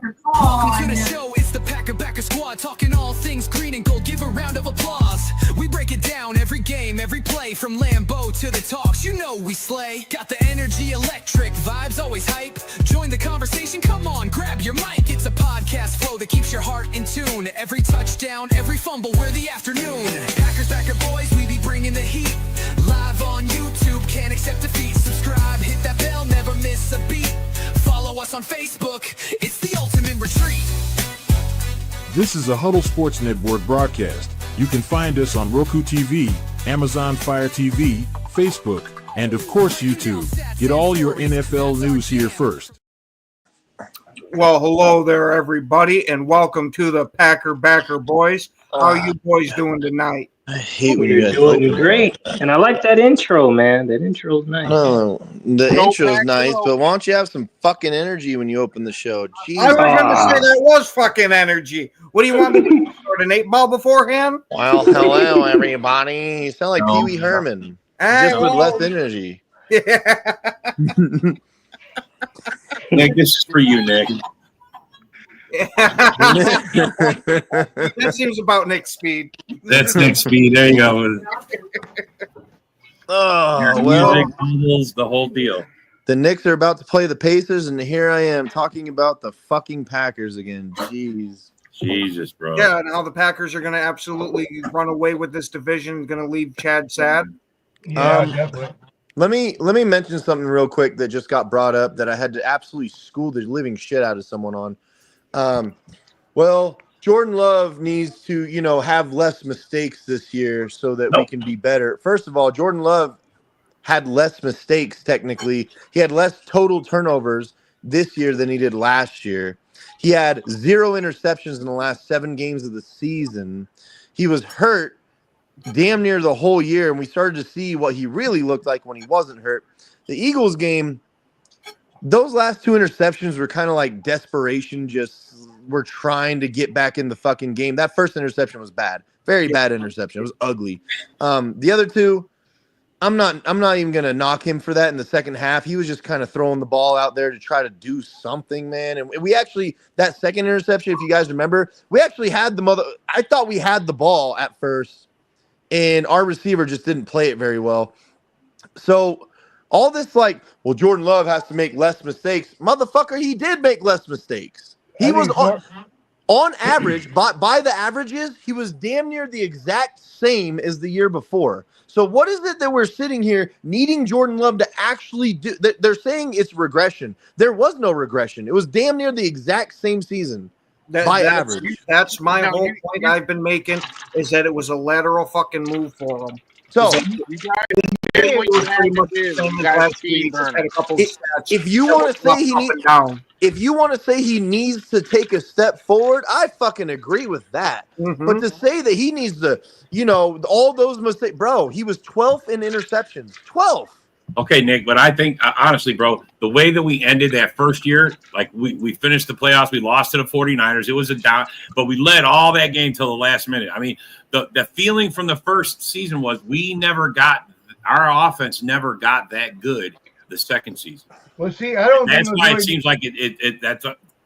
Welcome to the show, it's the Backer Squad, talking all things green and gold. Give a round of applause. We break it down every game, every play, from Lambeau to the talks. You know we slay. Got the energy, electric vibes, always hype. Join the conversation, come on, grab your mic. It's a podcast flow that keeps your heart in tune. Every touchdown, every fumble, we're the afternoon. Backer boys, we be bringing the heat. Live on YouTube, can't accept defeat. Subscribe, hit that bell, never miss a beat. Follow us on Facebook, it's the ultimate retreat. This is a Huddle Sports Network broadcast. You can find us on Roku TV, Amazon Fire TV, Facebook, and of course YouTube. Get all your NFL news here first. Well, hello there, everybody, and welcome to the Backer Boys. How are you boys doing tonight? I hate when you guys doing great, and I like that intro, man. That intro's nice. Oh, the intro's nice, but why don't you have some fucking energy when you open the show? Jeez. I was going to say that was fucking energy. What do you want me to do? Start an 8-ball beforehand? Well, hello, everybody. You sound like Pee Wee Herman, just with less energy. Nick, this is for you, Nick. That seems about Nick's speed. That's Nick's speed. There you go. Oh, well, music, bubbles, the whole deal. the Knicks are about to play the Pacers, and here I am talking about the fucking Packers again. Jeez. Jesus, bro. Yeah, and how the Packers are going to absolutely run away with this division, going to leave Chad sad. Definitely. Let me mention something real quick that just got brought up that I had to absolutely school the living shit out of someone on. Well, Jordan Love needs to, have less mistakes this year so that we can be better. First of all, Jordan Love had less mistakes technically. He had less total turnovers this year than he did last year. He had 0 interceptions in the last 7 games of the season. He was hurt damn near the whole year, and we started to see what he really looked like when he wasn't hurt. The Eagles game, those last 2 interceptions were kind of like desperation, just we're trying to get back in the fucking game. That first interception was bad. Very bad interception. It was ugly. The other 2, I'm not even going to knock him for that in the second half. He was just kind of throwing the ball out there to try to do something, man. And we actually, that second interception, if you guys remember, we actually had I thought we had the ball at first, and our receiver just didn't play it very well. So all this Jordan Love has to make less mistakes. Motherfucker, he did make less mistakes. He was on average, by the averages, he was damn near the exact same as the year before. So what is it that we're sitting here needing Jordan Love to actually do? They're saying it's regression. There was no regression. It was damn near the exact same season by average. That's my whole point I've been making, is that it was a lateral fucking move for him. So if you want to say he needs to take a step forward, I fucking agree with that. Mm-hmm. But to say that he needs to, all those mistakes, bro, he was 12th in interceptions. 12th. Okay, Nick, but I think, honestly, bro, the way that we ended that first year, we finished the playoffs, we lost to the 49ers. It was a down, but we led all that game till the last minute. I mean, the feeling from the first season was our offense never got that good the second season. Well, see, I don't. That's why it seems like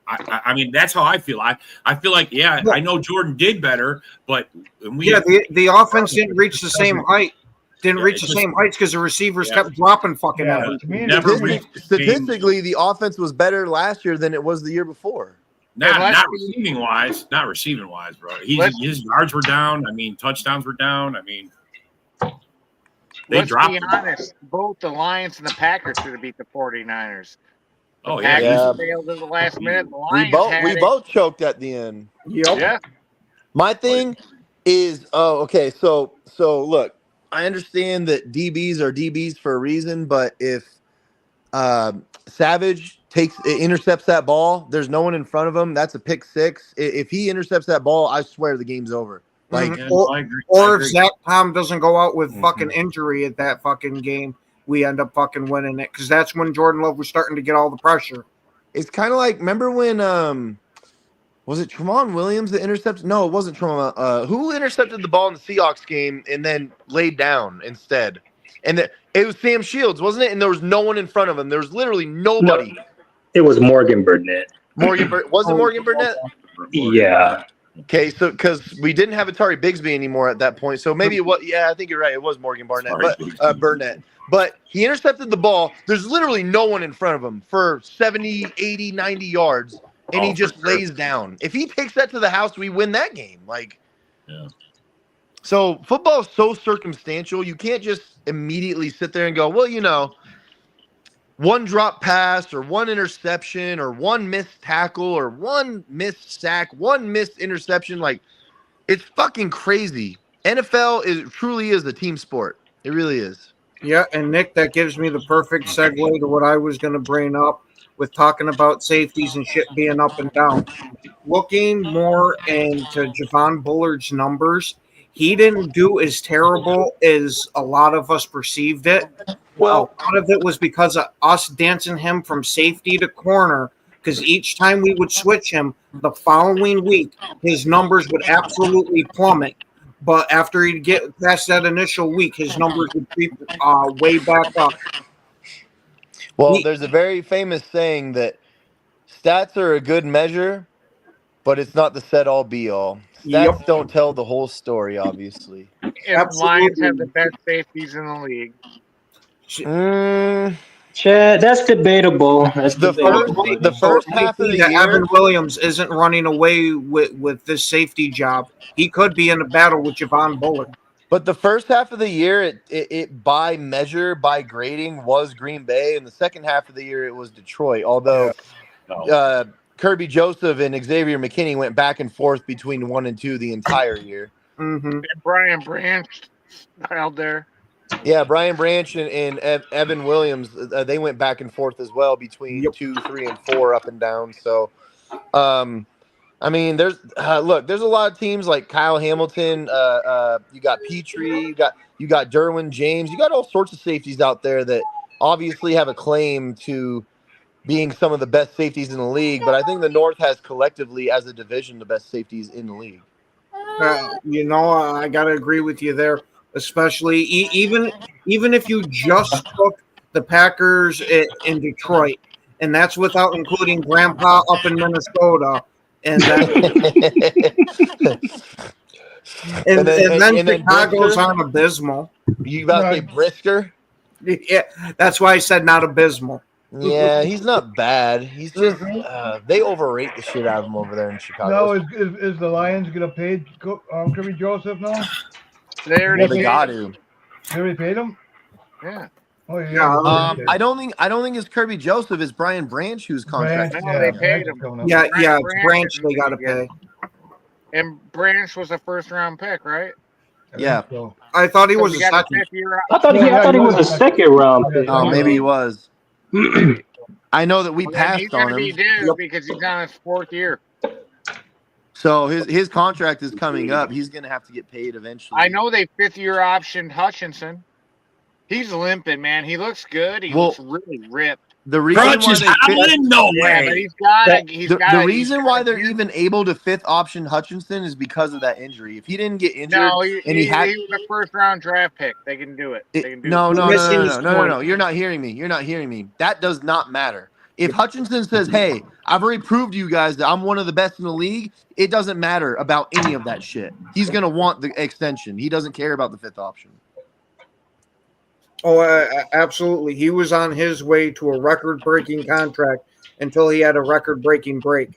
I mean, that's how I feel. I feel like, I know Jordan did better, but the offense didn't reach the same height. Didn't reach the same heights because the receivers kept dropping fucking out. Statistically, the offense was better last year than it was the year before. Not receiving wise, bro. His yards were down. I mean, touchdowns were down. I mean, let's be honest. Both the Lions and the Packers should have beat the 49ers. The Packers failed in the last minute. The Lions we both choked at the end. Yep. Yeah. My thing is, okay. So look, I understand that DBs are DBs for a reason, but if Savage intercepts that ball, there's no one in front of him. That's a pick 6. If he intercepts that ball, I swear the game's over. I agree. Or if Zach Tom doesn't go out with fucking injury at that fucking game, we end up fucking winning it, because that's when Jordan Love was starting to get all the pressure. It's kind of like, remember when was it Tramon Williams that intercepted? No, it wasn't Tramon. Who intercepted the ball in the Seahawks game and then laid down instead? And it was Sam Shields, wasn't it? And there was no one in front of him. There was literally nobody. No, it was Morgan Burnett. Was it Morgan Burnett? Yeah. Okay, so because we didn't have Atari Bigsby anymore at that point, so maybe it was. Yeah, I think you're right. It was Morgan Barnett, Burnett. But he intercepted the ball. There's literally no one in front of him for 70, 80, 90 yards, and he just lays down. If he takes that to the house, we win that game. So football is so circumstantial. You can't just immediately sit there and go, well, one drop pass or one interception or one missed tackle or one missed sack, one missed interception. It's fucking crazy. NFL truly is a team sport. It really is. Yeah, and Nick, that gives me the perfect segue to what I was going to bring up with talking about safeties and shit being up and down. Looking more into Javon Bullard's numbers, he didn't do as terrible as a lot of us perceived it. Well, a lot of it was because of us dancing him from safety to corner, because each time we would switch him the following week, his numbers would absolutely plummet. But after he'd get past that initial week, his numbers would creep way back up. Well, there's a very famous saying that stats are a good measure, but it's not the set-all be-all. Stats don't tell the whole story, obviously. And Lions have the best safeties in the league. Chad, that's debatable. The first half of the year, Evan Williams isn't running away with this safety job. He could be in a battle with Javon Bullard. But the first half of the year, it by measure, by grading, was Green Bay, and the second half of the year it was Detroit. Although Kirby Joseph and Xavier McKinney went back and forth between 1 and 2 the entire year. Mm-hmm. And Brian Branch out there. Yeah, Brian Branch and Evan Williams, they went back and forth as well between 2, 3, and 4 up and down. So, I mean, there's a lot of teams like Kyle Hamilton. You got Petrie. You got Derwin James. You got all sorts of safeties out there that obviously have a claim to being some of the best safeties in the league. But I think the North has collectively, as a division, the best safeties in the league. I gotta agree with you there. Especially even if you just took the Packers in Detroit, and that's without including Grandpa up in Minnesota, and then Chicago's on abysmal. You about to say Brisker? Yeah, that's why I said not abysmal. Yeah, he's not bad. He's just they overrate the shit out of him over there in Chicago. No, is the Lions gonna pay Kirby Joseph now? They already got to. They already paid him? Yeah. Oh yeah. I don't think it's Kirby Joseph. It's Brian Branch who's contracted. They paid him. Yeah, it's Branch they got to pay. And Branch was a first-round pick, right? Yeah. I thought he was a second. I thought he was a second round pick. Oh, maybe he was. I know that we passed on him. He's going to be due because he's on his 4th year. So his contract is coming up. He's going to have to get paid eventually. I know they 5th-year optioned Hutchinson. He's limping, man. He looks good. He looks really ripped. The reason why reason why they're even able to 5th option Hutchinson is because of that injury. If he didn't get injured, he was a first-round draft pick. They can do it. No. You're not hearing me. That does not matter. If Hutchinson says, "Hey, I've already proved to you guys that I'm one of the best in the league," it doesn't matter about any of that shit. He's gonna want the extension. He doesn't care about the 5th option. Oh, absolutely. He was on his way to a record-breaking contract until he had a record-breaking break.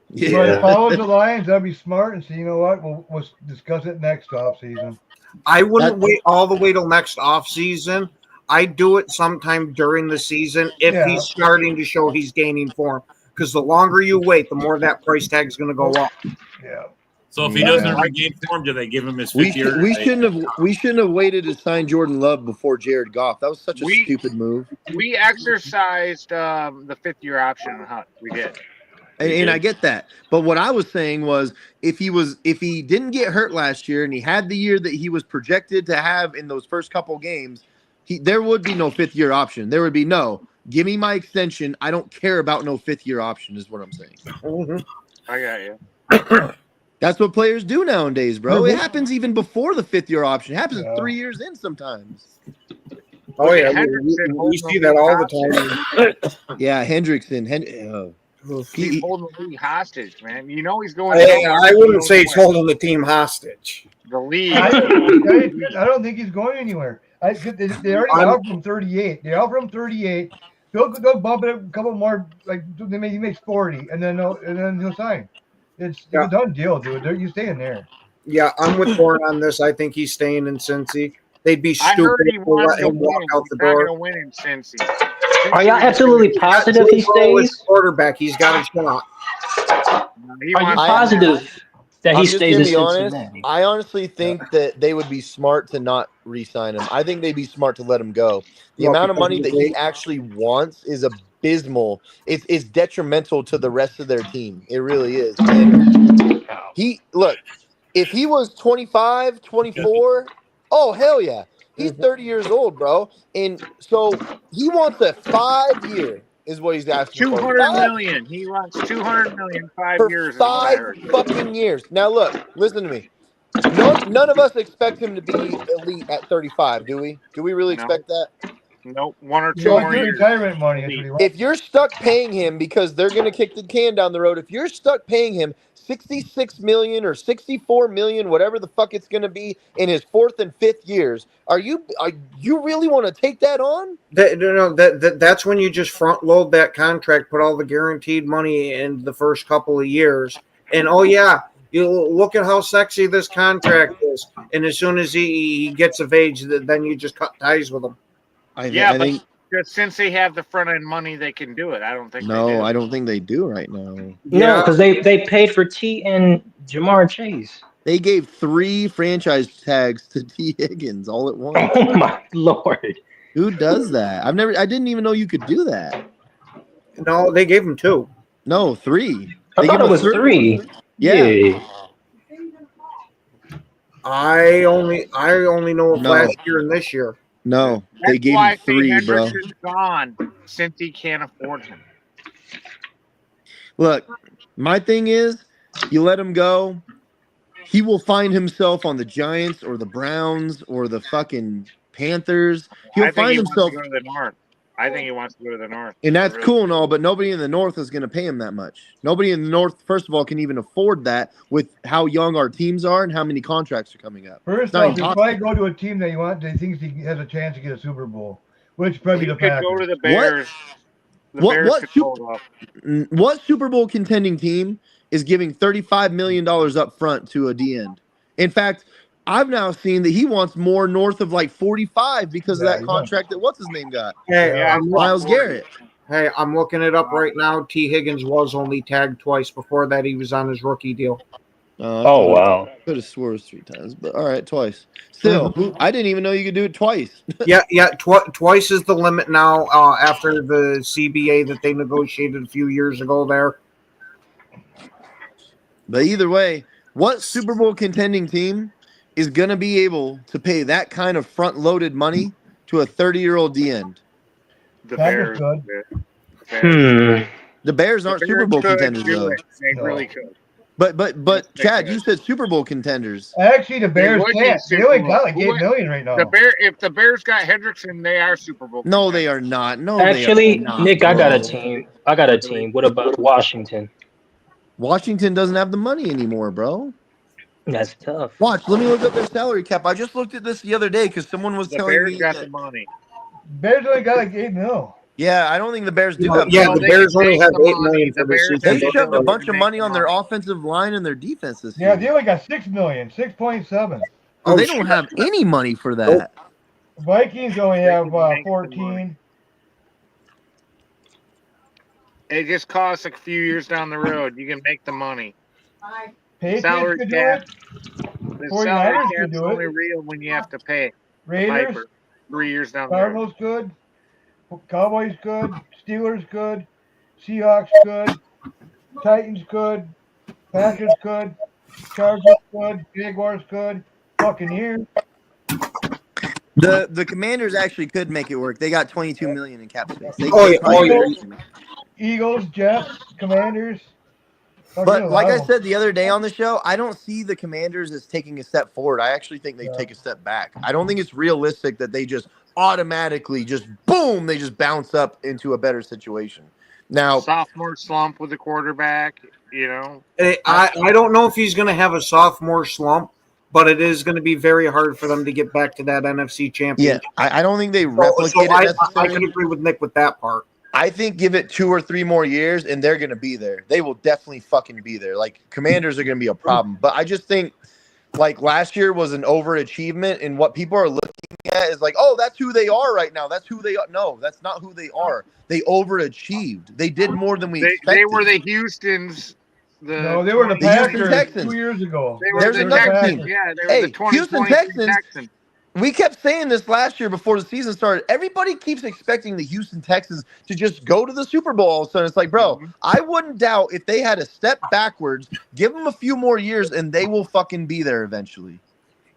Yeah. But if I was the Lions, I'd be smart and say, you know what, we'll discuss it next offseason. I wouldn't wait all the way till next offseason. I'd do it sometime during the season if he's starting to show he's gaining form. Because the longer you wait, the more that price tag is going to go up. Yeah. So if he doesn't regain form, do they give him his 5th year? We shouldn't have waited to sign Jordan Love before Jared Goff. That was such a stupid move. We exercised the 5th-year option on Hunt. We did. And I get that. But what I was saying was if he didn't get hurt last year and he had the year that he was projected to have in those first couple games, there would be no 5th-year option. There would be no, give me my extension. I don't care about no 5th-year option is what I'm saying. Mm-hmm. I got you. That's what players do nowadays, bro. It happens even before the 5th-year option. It happens 3 years in sometimes. Oh, yeah. We see that all the time. Yeah, Hendrickson. He's holding the league hostage, man. You know he's going. I wouldn't say he's holding the team hostage. The league. I don't think he's going anywhere. They already offered him 38. They offered him 38. They'll bump it a couple more. Like he makes 40, and then he'll sign. It's a done deal, dude. You staying there? Yeah, I'm with Warren on this. I think he's staying in Cincy. They'd be stupid to let him walk out the door. Not win in Cincy. Are y'all absolutely positive he stays? Quarterback, he's got a shot. Are you positive that he stays in Cincinnati? I honestly think that they would be smart to not re-sign him. I think they'd be smart to let him go. The amount of money that he actually wants is abysmal. It's detrimental to the rest of their team. It really is. And if he was 25, 24, oh hell yeah. He's 30 years old, bro. And so he wants a 5-year is what he's asking for. 200 million. He wants 200 million 5 years. 5 fucking years. Now look, listen to me. None of us expect him to be elite at 35, do we? Do we really expect that? Nope. 1 or 2 more years. Retirement money. If you're stuck paying him because they're going to kick the can down the road, if you're stuck paying him 66 million or 64 million, whatever the fuck it's going to be in his 4th and 5th years, you really want to take that on? That's when you just front load that contract, put all the guaranteed money in the first couple of years, and you look at how sexy this contract is, and as soon as he gets of age, then you just cut ties with him. I think since they have the front end money, they can do it. I don't think. No, I don't think they do right now. No, because they paid for T and Jamar Chase. They gave 3 franchise tags to T Higgins all at once. Oh my lord! Who does that? I didn't even know you could do that. No, they gave him 2. No, 3. I thought it was 3. Yeah. I only know of last year and this year. No, they gave him 3, bro. Hendrickson's gone since he can't afford him. Look, my thing is, you let him go, he will find himself on the Giants or the Browns or the fucking Panthers. He'll find himself. Go to the North. I think he wants to go to the North. And that's cool and all, but nobody in the North is going to pay him that much. Nobody in the North, first of all, can even afford that with how young our teams are and how many contracts are coming up. First off, he'll probably go to a team that he thinks he has a chance to get a Super Bowl, which probably the Packers. Go to the Bears. What Super Bowl contending team is giving $35 million up front to a D-end? In fact, I've now seen that he wants more north of like 45 because of that contract that what's his name got. Myles Garrett. Hey, I'm looking it up right now. T. Higgins was only tagged twice. Before that, he was on his rookie deal. Wow. Could have swore it was 3 times, but all right, twice. Still, I didn't even know you could do it twice. Twice is the limit now after the CBA that they negotiated a few years ago there. But either way, what Super Bowl contending team is going to be able to pay that kind of front-loaded money to a 30-year-old D-end? The Bears. The Bears aren't Super Bowl contenders, though. They really could. But Chad, you said Super Bowl contenders. Actually, the Bears can't. They only got like $8 million right now. If the Bears got Hendrickson, they are Super Bowl. No, they are not. No, actually, they are not. Nick, I got a team. What about Washington? Washington doesn't have the money anymore, bro. That's tough. Watch. Let me look up their salary cap. I just looked at this the other day because someone was telling me. The Bears got the money. Bears only got like $8 million. Yeah, I don't think the Bears do have. Yeah, the Bears only have $8 million for the season. They shoved a bunch of money on their offensive line and their defense this year. Yeah, they only got $6 million, 6.7. So they don't have any money for that. Vikings only have 14. It just costs a few years down the road. You can make the money. Patriots salary could cap. Do it. The salary 49ers cap's could do only it. real when you have to pay. Raiders, Piper 3 years down the road. Cardinals good. Cowboys good. Steelers good. Seahawks good. Titans good. Packers good. Chargers good. Jaguars good. Buccaneers. The Commanders actually could make it work. They got $22 million in cap space. Eagles, Jets, Commanders. But like I said the other day on the show, I don't see the Commanders as taking a step forward. I actually think they take a step back. I don't think it's realistic that they just automatically just boom, they just bounce up into a better situation. Now, sophomore slump with the quarterback, I don't know if he's going to have a sophomore slump, but it is going to be very hard for them to get back to that NFC championship. Yeah, I don't think they replicate it necessarily. I can agree with Nick with that part. I think give it 2 or 3 more years and they're going to be there. They will definitely fucking be there. Like, Commanders are going to be a problem. But I just think, like, last year was an overachievement, and what people are looking at is like, oh, that's who they are right now. That's who they are. No, that's not who they are. They overachieved. They did more than we expected. They were the Houstons. No, they were the Houston Texans 2 years ago. There's another team. Yeah, they were the 2023 Houston Texans. Texans. We kept saying this last year before the season started. Everybody keeps expecting the Houston Texans to just go to the Super Bowl all of a sudden. It's like, bro, I wouldn't doubt if they had a step backwards, give them a few more years, and they will fucking be there eventually.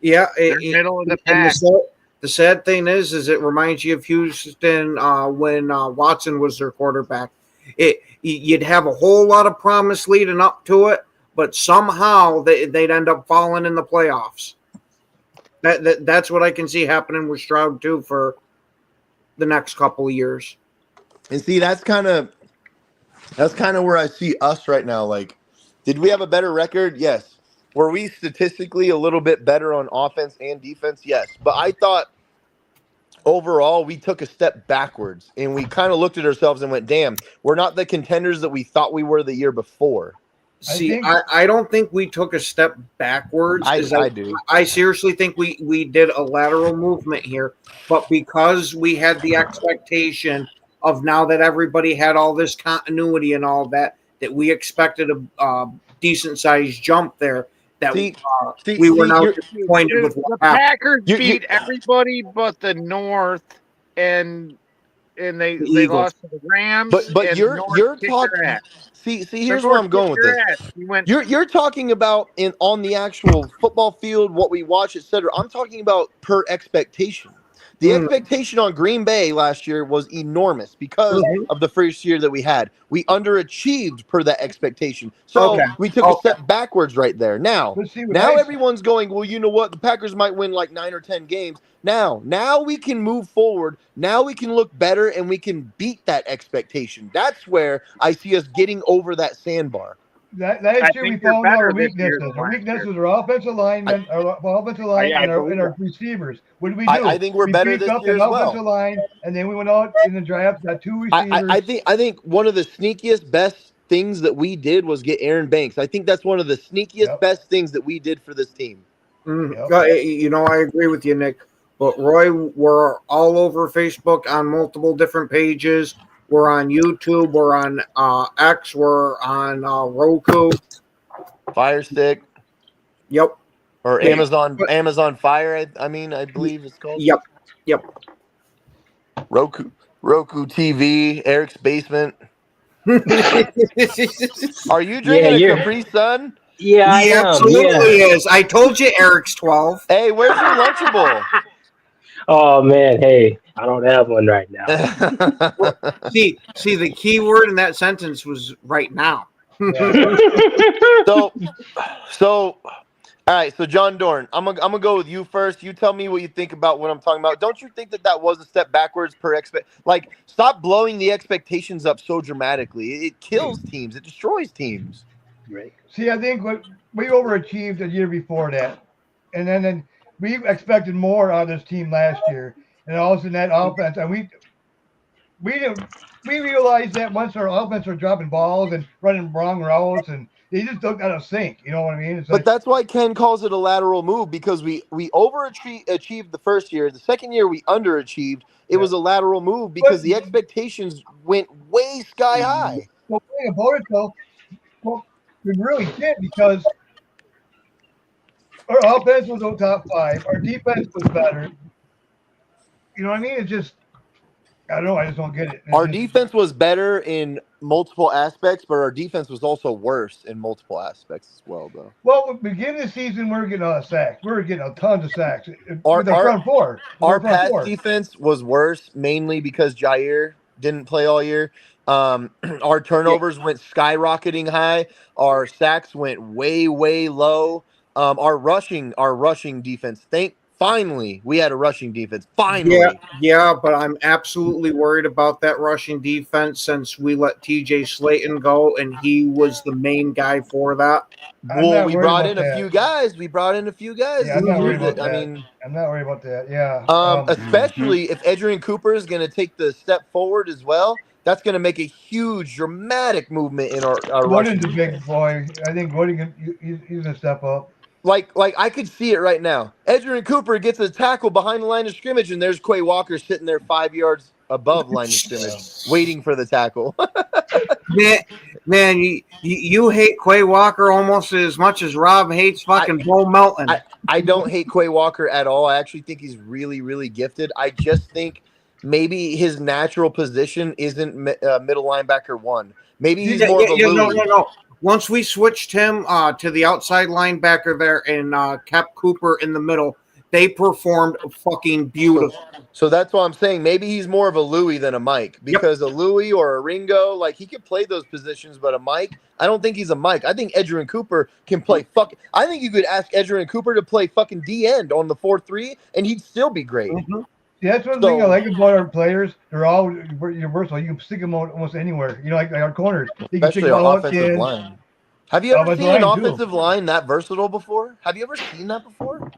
Yeah. They're middle of the pack. The sad thing is it reminds you of Houston when Watson was their quarterback. You'd have a whole lot of promise leading up to it, but somehow they'd end up falling in the playoffs. That's what I can see happening with Stroud too for the next couple of years. And see, that's kind of where I see us right now. Like, did we have a better record? Yes. Were we statistically a little bit better on offense and defense? Yes. But I thought overall we took a step backwards, and we kind of looked at ourselves and went, damn, we're not the contenders that we thought we were the year before. See, I don't think we took a step backwards. I do. I seriously think we did a lateral movement here, but because we had the expectation of now that everybody had all this continuity and all that we expected a decent sized jump there. That we were now disappointed with what happened. Packers beat everybody but the North, and they lost to the Rams. But you're talking. See, here's where I'm going with this. You're talking about on the actual football field, what we watch, etc. I'm talking about per expectation. The expectation on Green Bay last year was enormous because of the first year that we had. We underachieved per that expectation. So we took a step backwards right there. Now everyone's going, well, you know what? The Packers might win like 9 or 10 games. Now we can move forward. Now we can look better and we can beat that expectation. That's where I see us getting over that sandbar. Last year we found our weaknesses. Our weaknesses are offensive linemen, and our receivers. What did we do? I think we're better this year as well. Offensive line, and then we went out in the draft, got 2 receivers. I think one of the sneakiest, best things that we did was get Aaron Banks. I think that's one of the sneakiest, best things that we did for this team. You know, I agree with you, Nick. But Roy, we're all over Facebook on multiple different pages. We're on YouTube. We're on X. We're on Roku. Fire Stick. Yep. Or Amazon Fire. I believe it's called. Yep. Roku TV. Eric's basement. Are you drinking a Capri Sun? Yeah, he absolutely is. I told you, Eric's 12. Hey, where's your Lunchable? Oh man, hey, I don't have one right now. see, the key word in that sentence was right now. So, all right. So, John Dorn, I'm gonna go with you first. You tell me what you think about what I'm talking about. Don't you think that was a step backwards per Like, stop blowing the expectations up so dramatically. It kills teams. It destroys teams. Right. See, I think we overachieved the year before that, and then we expected more out of this team last year, and also in that offense, and we realized that once our offense are dropping balls and running wrong routes, and they just don't got to sink. You know what I mean? But that's why Ken calls it a lateral move, because we overachieved the first year. The second year we underachieved. It was a lateral move because the expectations went way sky high. Well, the thing about it though, we really did, because our offense was on top 5. Our defense was better. You know what I mean? It's just, I don't know. I just don't get it. Our defense was better in multiple aspects, but our defense was also worse in multiple aspects as well, though. Well, at the beginning of the season, we were getting a lot of sacks. We were getting a tons of sacks. Our front four. Our pass defense was worse, mainly because Jair didn't play all year. Our turnovers went skyrocketing high. Our sacks went way, way low. Our rushing defense. Finally, we had a rushing defense. Finally. Yeah, but I'm absolutely worried about that rushing defense since we let TJ Slayton go, and he was the main guy for that. Well, we brought in a few guys. Yeah, I'm not worried about that. I'm not worried about that. Yeah. Especially if Adrian Cooper is going to take the step forward as well. That's going to make a huge, dramatic movement in our Gordon's a big boy. I think Gordon he's going to step up. Like I could see it right now. Adrian Cooper gets a tackle behind the line of scrimmage, and there's Quay Walker sitting there 5 yards above line of scrimmage, waiting for the tackle. Man, you hate Quay Walker almost as much as Rob hates fucking Bo Melton. I don't hate Quay Walker at all. I actually think he's really, really gifted. I just think maybe his natural position isn't middle linebacker one. Maybe he's more of a No. Once we switched him to the outside linebacker there and kept Cooper in the middle, they performed fucking beautiful. So that's why I'm saying maybe he's more of a Louis than a Mike, because a Louis or a Ringo, like he could play those positions, but a Mike, I don't think he's a Mike. I think Adrian Cooper can play I think you could ask Adrian Cooper to play fucking D end on the 4-3 and he'd still be great. Mm-hmm. Yeah, that's one thing I like about our players. They're all universal. You can stick them almost anywhere. You know, like our corners. Especially our offensive line. Have you ever seen an offensive line that versatile before? Have you ever seen that before?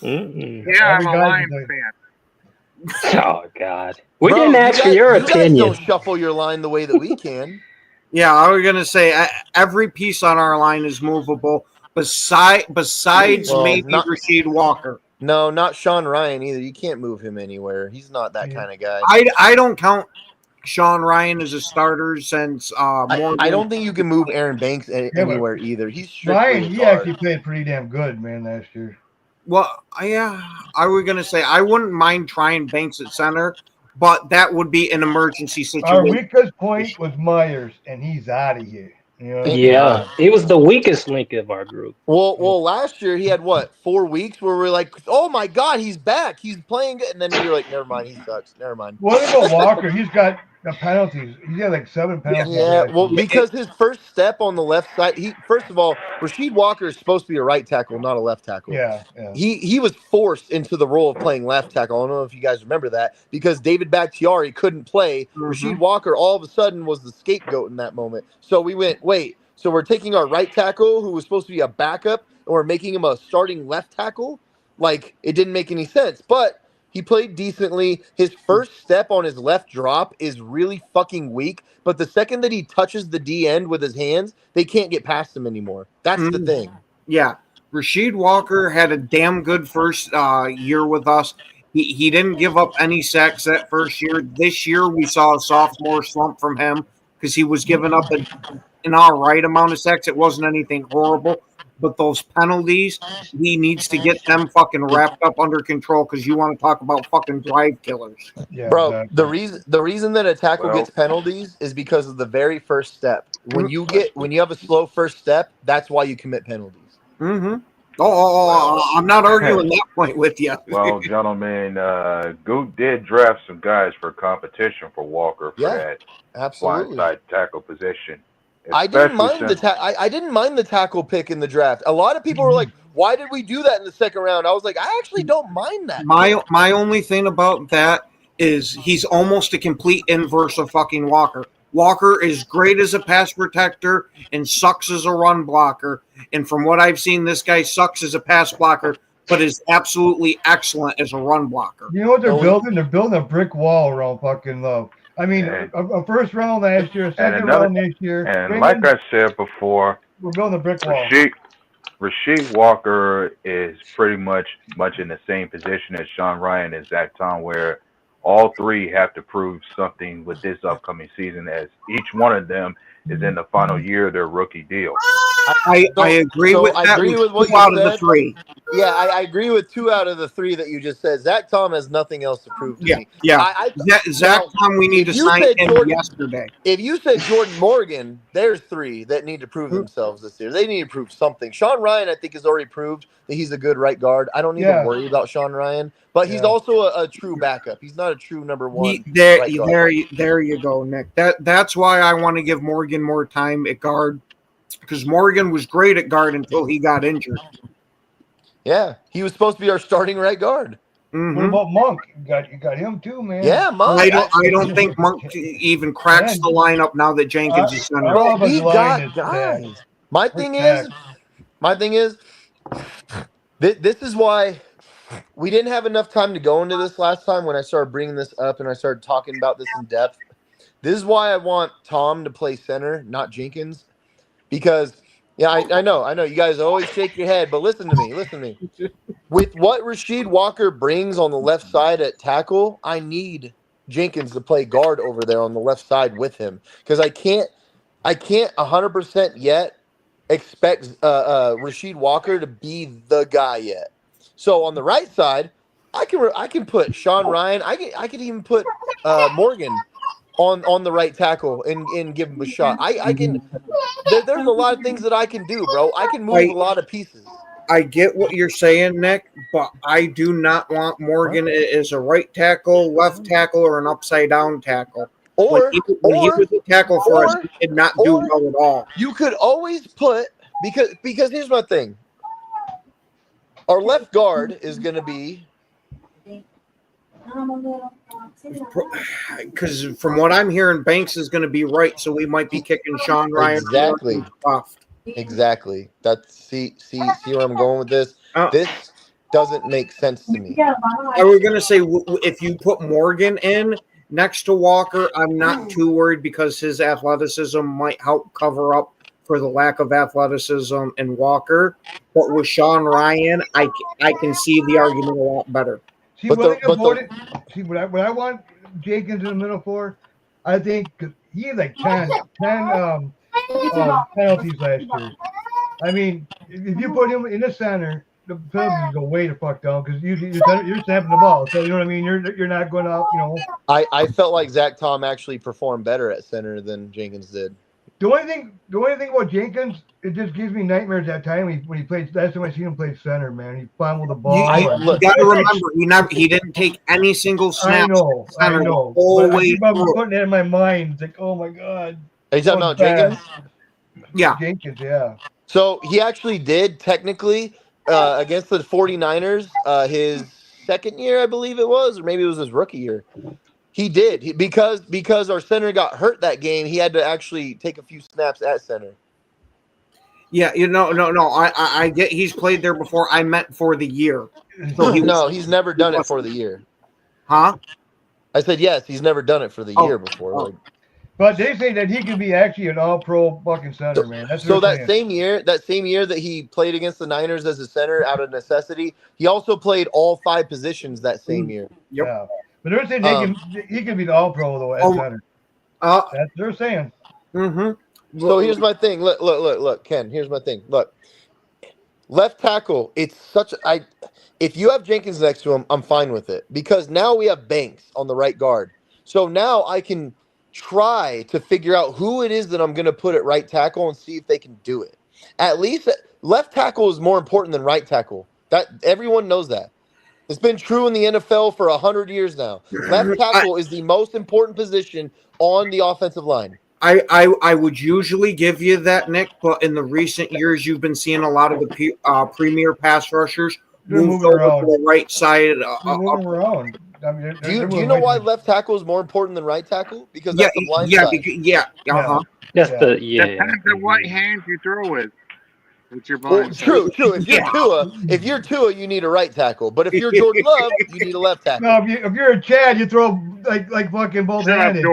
Yeah, I'm a Lions fan. Oh God, we didn't ask for your opinion. You guys don't shuffle your line the way that we can. Yeah, I was gonna say every piece on our line is movable. Besides maybe Rasheed Walker. No, not Sean Ryan either. You can't move him anywhere. He's not that kind of guy. I don't count Sean Ryan as a starter since I don't think you can move Aaron Banks anywhere either. He's Ryan. He actually played pretty damn good, man, last year. Well, yeah, I was gonna say I wouldn't mind trying Banks at center, but that would be an emergency situation. Our weakest point was Myers, and he's out of here. You know? Yeah, he was the weakest link of our group. Well, last year he had 4 weeks where we're like, oh my God, he's back, he's playing good, and then you're like, never mind, he sucks. Never mind. What about Walker? He's got the penalties. He got like 7 penalties. Yeah, well, because his first step on the left side, first of all, Rasheed Walker is supposed to be a right tackle, not a left tackle. Yeah. He was forced into the role of playing left tackle. I don't know if you guys remember that, because David Bakhtiari couldn't play. Rasheed Walker all of a sudden was the scapegoat in that moment. So we went, wait, so we're taking our right tackle who was supposed to be a backup and we're making him a starting left tackle? Like, it didn't make any sense. But he played decently. His first step on his left drop is really fucking weak. But the second that he touches the D end with his hands, they can't get past him anymore. That's the thing. Yeah. Rasheed Walker had a damn good first year with us. He didn't give up any sacks that first year. This year, we saw a sophomore slump from him because he was giving up an all right amount of sacks. It wasn't anything horrible. But those penalties, he needs to get them fucking wrapped up under control, because you want to talk about fucking drive killers. Yeah, bro, exactly. the reason that a tackle gets penalties is because of the very first step. When you have a slow first step, that's why you commit penalties. Mm-hmm. I'm not arguing that point with you. Well, gentlemen, Goot did draft some guys for competition for Walker for that blindside tackle position. I didn't mind I didn't mind the tackle pick in the draft. A lot of people were like, "Why did we do that in the second round?" I was like, "I actually don't mind that." My only thing about that is he's almost a complete inverse of fucking Walker. Walker is great as a pass protector and sucks as a run blocker. And from what I've seen, this guy sucks as a pass blocker, but is absolutely excellent as a run blocker. You know what they're building? They're building a brick wall around fucking Love. I mean, a first round last year, second round this year. And like I said before, we're building a brick wall. Rasheed Walker is pretty much in the same position as Sean Ryan and Zach Tom, where all three have to prove something with this upcoming season, as each one of them is in the final year of their rookie deal. I agree with that. I agree with what you said. 2 out of the 3. Yeah, I agree with 2 out of the 3 that you just said. Zach Tom has nothing else to prove to me. Yeah. Zach Tom, we need to sign him yesterday. If you said Jordan Morgan, there's 3 that need to prove themselves this year. They need to prove something. Sean Ryan, I think, has already proved that he's a good right guard. I don't need to worry about Sean Ryan, but he's also a true backup. He's not a true number 1. There you go, Nick. That's why I want to give Morgan more time at guard, because Morgan was great at guard until he got injured. Yeah, he was supposed to be our starting right guard. Mm-hmm. What about Monk? You got him too, man. Yeah, Monk. I don't think Monk even cracks the lineup now that Jenkins is center. We got guys. My thing is, this is why we didn't have enough time to go into this last time when I started bringing this up and I started talking about this in depth. This is why I want Tom to play center, not Jenkins, because I know you guys always shake your head, but listen to me. With what Rasheed Walker brings on the left side at tackle, I need Jenkins to play guard over there on the left side with him because I can't 100% yet expect Rasheed Walker to be the guy yet. So on the right side, I can put Sean Ryan. I could even put Morgan on the right tackle and give him a shot. I can. There's a lot of things that I can do, bro. I can move a lot of pieces. I get what you're saying, Nick, but I do not want Morgan as a right tackle, left tackle, or an upside down tackle. When he was a tackle for us, he did not do well at all. You could always put because here's my thing. Our left guard is going to be. Because from what I'm hearing, Banks is going to be right, so we might be kicking Sean Ryan. Exactly. That's see where I'm going with this. This doesn't make sense to me. I was going to say if you put Morgan in next to Walker, I'm not too worried because his athleticism might help cover up for the lack of athleticism in Walker. But with Sean Ryan, I can see the argument a lot better. See, what I want Jenkins in the middle for, I think he had like 10 penalties last year. I mean, if you put him in the center, the penalties go way the fuck down because you're snapping the ball. So you know what I mean. You're not going out. You know. I felt like Zach Tom actually performed better at center than Jenkins did. The only thing about Jenkins, it just gives me nightmares that time when he played. Last time I seen him play center, man, he fumbled the ball. You got to remember, he didn't take any single snap. I know. But I keep putting that in my mind. It's like, oh my god. Are you talking about Jenkins? Yeah. Jenkins, yeah. So he actually did technically against the 49ers his second year, I believe it was, or maybe it was his rookie year. He did because our center got hurt that game. He had to actually take a few snaps at center. Yeah, no. I get he's played there before. I meant for the year. So he's never done it for the year. Huh? I said yes. He's never done it for the year before. But they say that he could be actually an all-pro fucking center, man. That's so that same year that he played against the Niners as a center out of necessity, he also played all 5 positions that same year. Yep. Yeah. But they're saying he can be the all-pro though at center. That's what they're saying. Mm-hmm. So here's my thing. Look, Ken. Here's my thing. Look, left tackle. It's such. If you have Jenkins next to him, I'm fine with it because now we have Banks on the right guard. So now I can try to figure out who it is that I'm going to put at right tackle and see if they can do it. At least left tackle is more important than right tackle. That everyone knows that. It's been true in the NFL for 100 years now. Left tackle is the most important position on the offensive line. I would usually give you that, Nick, but in the recent years, you've been seeing a lot of the premier pass rushers move over to the right side. Moving around. I mean, do you know why left tackle is more important than right tackle? Because that's the blind side. That's the Depends on what hand you throw with. Your blind side. True. If you're Tua, you need a right tackle. But if you're Jordan Love, you need a left tackle. No, if you're a Chad, you throw like fucking both handed.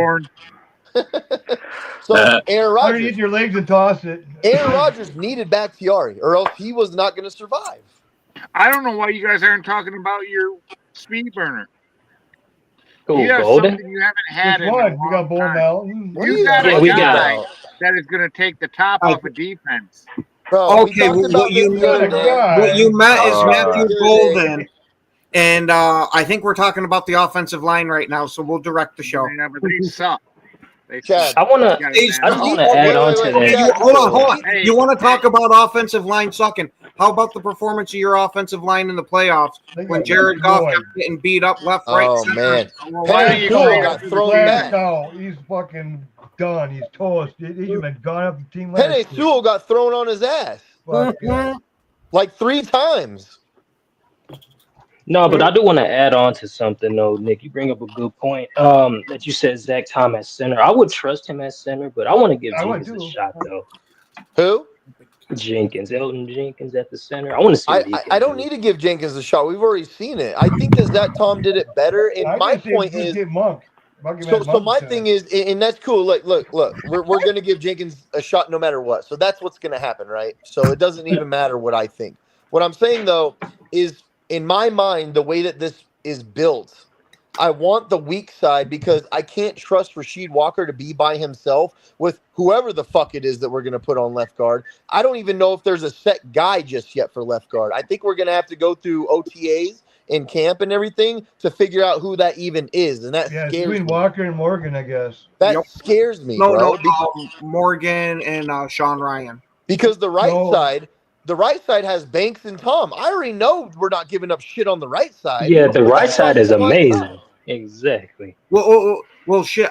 So Aaron Rodgers, underneath your legs and toss it. Aaron Rodgers needed Bakhtiari, or else he was not going to survive. I don't know why you guys aren't talking about your speed burner. You have something you haven't had in one. We got Bull Mountain. You got a guy that is going to take the top off of defense. Bro, okay, what you meant is Matthew Golden, and I think we're talking about the offensive line right now, so we'll direct the show. Yeah, but they suck. I want to add on to that. Hold on. Hey, you want to talk about offensive line sucking? How about the performance of your offensive line in the playoffs when Jared Goff kept getting beat up left, right, center? Man. Penny Sewell got thrown back. He's fucking done. He's toast. He's been gone up the team. Penny Sewell got thrown on his ass like 3 times. No, but I do want to add on to something though, Nick. You bring up a good point. That you said Zach Tom at center. I would trust him at center, but I want to give Jenkins a shot though. Who? Jenkins, Elton Jenkins at the center. I want to see. I don't need to give Jenkins a shot. We've already seen it. I think that Zach Tom did it better. And my point is, so my thing is, and that's cool. Look. We're gonna give Jenkins a shot no matter what. So that's what's gonna happen, right? So it doesn't even matter what I think. What I'm saying though is, in my mind, the way that this is built, I want the weak side because I can't trust Rasheed Walker to be by himself with whoever the fuck it is that we're going to put on left guard. I don't even know if there's a set guy just yet for left guard. I think we're going to have to go through OTAs in camp and everything to figure out who that even is. And that scares between me. Walker and Morgan, I guess. That scares me. No, Morgan and Sean Ryan. Because the right side has Banks and Tom. I already know we're not giving up shit on the right side. Yeah, the right side is amazing. Exactly. Well, shit.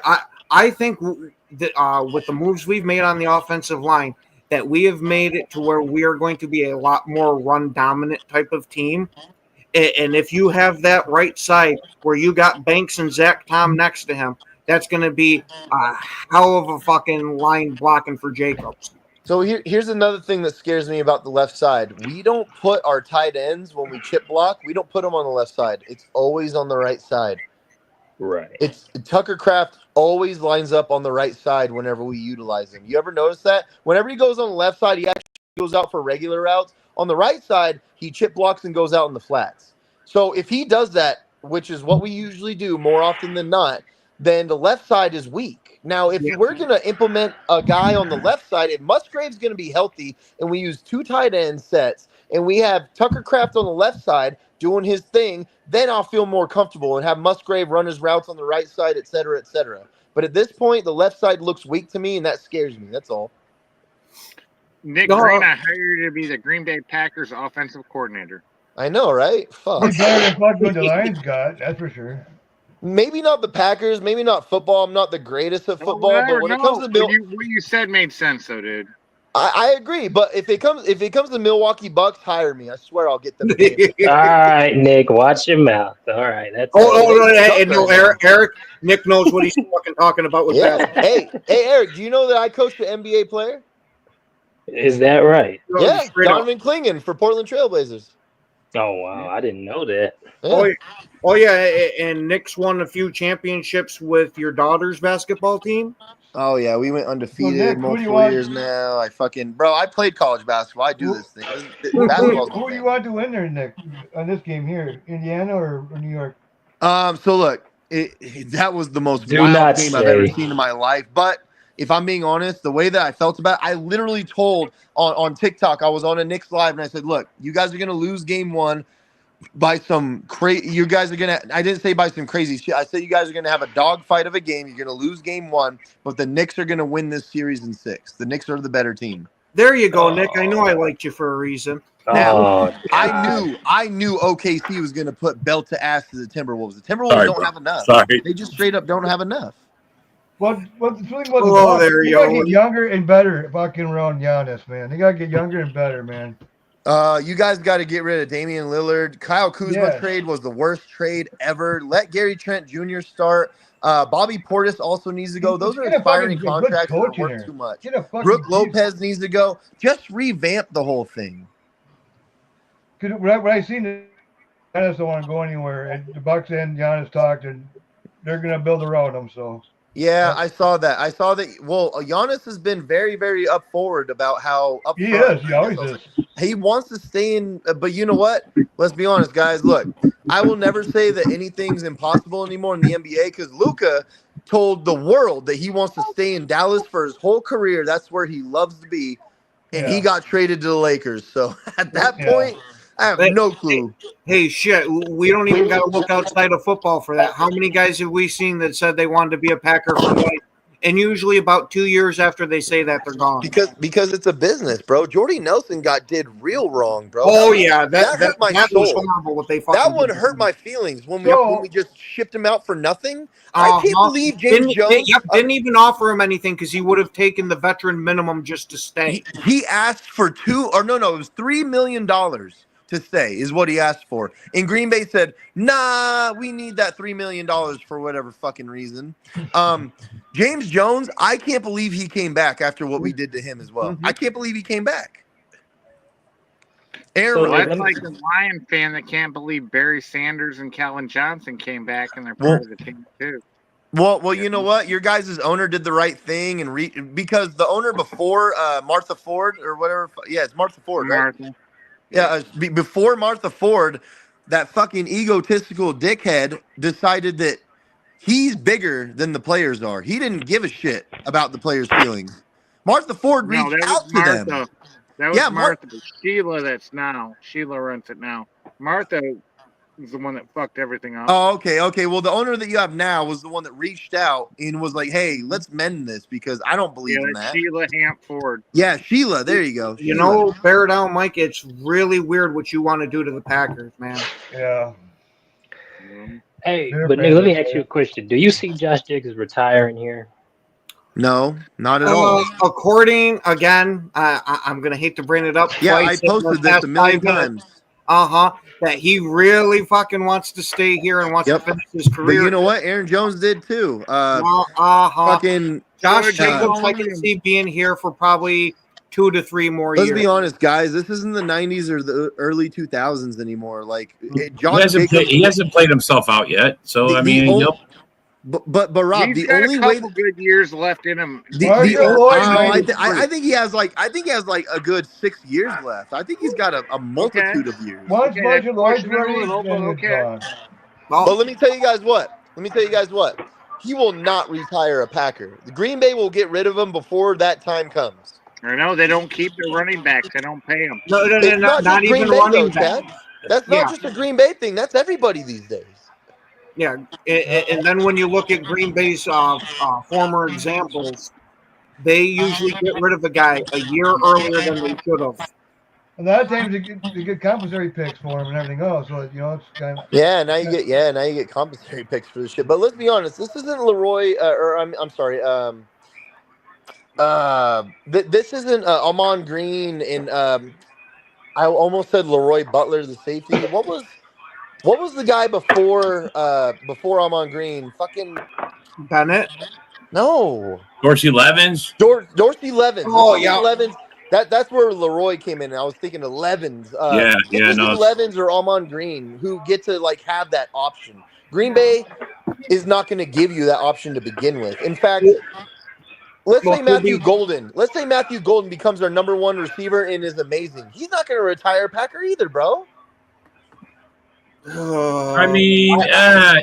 I think that with the moves we've made on the offensive line, that we have made it to where we are going to be a lot more run dominant type of team. And if you have that right side where you got Banks and Zach Tom next to him, that's going to be a hell of a fucking line blocking for Jacobs. So here's another thing that scares me about the left side. We don't put our tight ends when we chip block. We don't put them on the left side. It's always on the right side. Right. It's Tucker Kraft always lines up on the right side whenever we utilize him. You ever notice that? Whenever he goes on the left side, he actually goes out for regular routes. On the right side, he chip blocks and goes out in the flats. So if he does that, which is what we usually do more often than not, then the left side is weak. Now, if we're going to implement a guy on the left side, if Musgrave's going to be healthy and we use 2 tight end sets and we have Tucker Kraft on the left side doing his thing, then I'll feel more comfortable and have Musgrave run his routes on the right side, et cetera, et cetera. But at this point, the left side looks weak to me, and that scares me. That's all. Nick Green, I hired you to be the Green Bay Packers offensive coordinator. I know, right? Fuck. He's better than what the Lions got, that's for sure. Maybe not the Packers, maybe not football. I'm not the greatest at football, but when it comes to what you said made sense, though, dude. I agree, but if it comes to Milwaukee Bucks, hire me. I swear I'll get them. All right, Nick, watch your mouth. All right, that's. Eric. Nick knows what he's fucking talking about with that. Hey, Eric, do you know that I coached an NBA player? Is that right? Yeah, Donovan Clingan for Portland Trailblazers. Oh wow, I didn't know that. Yeah. Oh yeah, and Nick's won a few championships with your daughter's basketball team. Oh yeah, we went undefeated multiple years now. I played college basketball. I do this thing. Who do you want to win there, Nick, on this game here? Indiana or New York? So look, that was the most wild game I've ever seen in my life. But if I'm being honest, the way that I felt about it, I literally told on TikTok, I was on a Knicks live, and I said, look, you guys are gonna lose game 1 by some crazy. You guys are gonna. I didn't say by some crazy shit. I said you guys are gonna have a dogfight of a game. You're gonna lose game 1, but the Knicks are gonna win this series in 6. The Knicks are the better team. There you go, Nick. I know I liked you for a reason. Now, I knew OKC was gonna put belt to ass to the Timberwolves. The Timberwolves don't have enough. They just straight up don't have enough. What the feeling was there you gotta go. get younger and better fucking around Giannis, man. They gotta get younger and better, man. You guys got to get rid of Damian Lillard. Kyle Kuzma trade was the worst trade ever. Let Gary Trent Jr. start. Bobby Portis also needs to go. Those are expiring contracts that are worth too much. Brooke Lopez needs to go. Just revamp the whole thing. Because when I seen it, Giannis don't want to go anywhere. And the Bucks and Giannis talked, and they're going to build around him. So. Yeah, I saw that. Well, Giannis has been very, very up forward about how up he is. He always is. He wants to stay in, but you know what? Let's be honest, guys. Look, I will never say that anything's impossible anymore in the NBA because Luka told the world that he wants to stay in Dallas for his whole career. That's where he loves to be, and he got traded to the Lakers. So at that point, I have no clue. Hey, shit, we don't even got to look outside of football for that. How many guys have we seen that said they wanted to be a Packer for life? And usually about 2 years after they say that, they're gone. Because it's a business, bro. Jordy Nelson did real wrong, bro. Oh, yeah. That hurt my soul. Was horrible what they that one hurt my feelings when we just shipped him out for nothing. I can't believe James Jones didn't even offer him anything because he would have taken the veteran minimum just to stay. He asked for it was $3 million. to stay, is what he asked for. And Green Bay said, nah, we need that $3 million for whatever fucking reason. James Jones, I can't believe he came back after what we did to him as well. I can't believe he came back. Well, that's like the Lion fan that can't believe Barry Sanders and Calvin Johnson came back and they're part of the team too. Well, you know what? Your guys' owner did the right thing and because the owner before Martha Ford or whatever, it's Martha Ford, right? Yeah, before Martha Ford, that fucking egotistical dickhead decided that he's bigger than the players are. He didn't give a shit about the players' feelings. Martha Ford reached out to them. That was Martha. Sheila runs it now. Martha is the one that fucked everything up. Oh, okay. Well, the owner that you have now was the one that reached out and was like, "Hey, let's mend this because I don't believe in that." Sheila Hamp Ford. Yeah, Sheila. There you go. You know, bear down, Mike. It's really weird what you want to do to the Packers, man. Yeah. Hey, but Nick, let me ask you a question. Do you see Josh Jacobs retiring here? No, not at all. According, again, I'm going to hate to bring it up. Yeah, I posted this a million times. That he really fucking wants to stay here and wants to finish his career. But you know what? Aaron Jones did too. Fucking Josh Jacobs, I can see being here for probably 2 to 3 more years. Let's be honest, guys. This isn't the 90s or the early 2000s anymore. Like, he hasn't played himself out yet. So, But Rob, he's the got only a couple good years left in him. I think he has like a good 6 years left. I think he's got a multitude of years. Once Marshall Lloyd's ready, But let me tell you guys what. He will not retire a Packer. The Green Bay will get rid of him before that time comes. I know they don't keep their running backs. They don't pay them. No, not even running backs. That's not just a Green Bay thing. That's everybody these days. Yeah, and then when you look at Green Bay's former examples, they usually get rid of a guy a year earlier than they should have. A lot of times they get compensatory picks for him and everything else. So it's kind of now you get compensatory picks for this shit. But let's be honest, this isn't Leroy I'm sorry. This isn't Amon Green and I almost said Leroy Butler, the safety. What was the guy before Amon Green? Fucking Bennett? No. Dorsey Levens? Dorsey Levens. Oh, yeah. Levens. That's where Leroy came in. I was thinking of Levens. Levens or Amon Green, who get to have that option. Green Bay is not going to give you that option to begin with. In fact, let's say Matthew Golden becomes our number 1 receiver and is amazing. He's not going to retire Packer either, bro. I mean,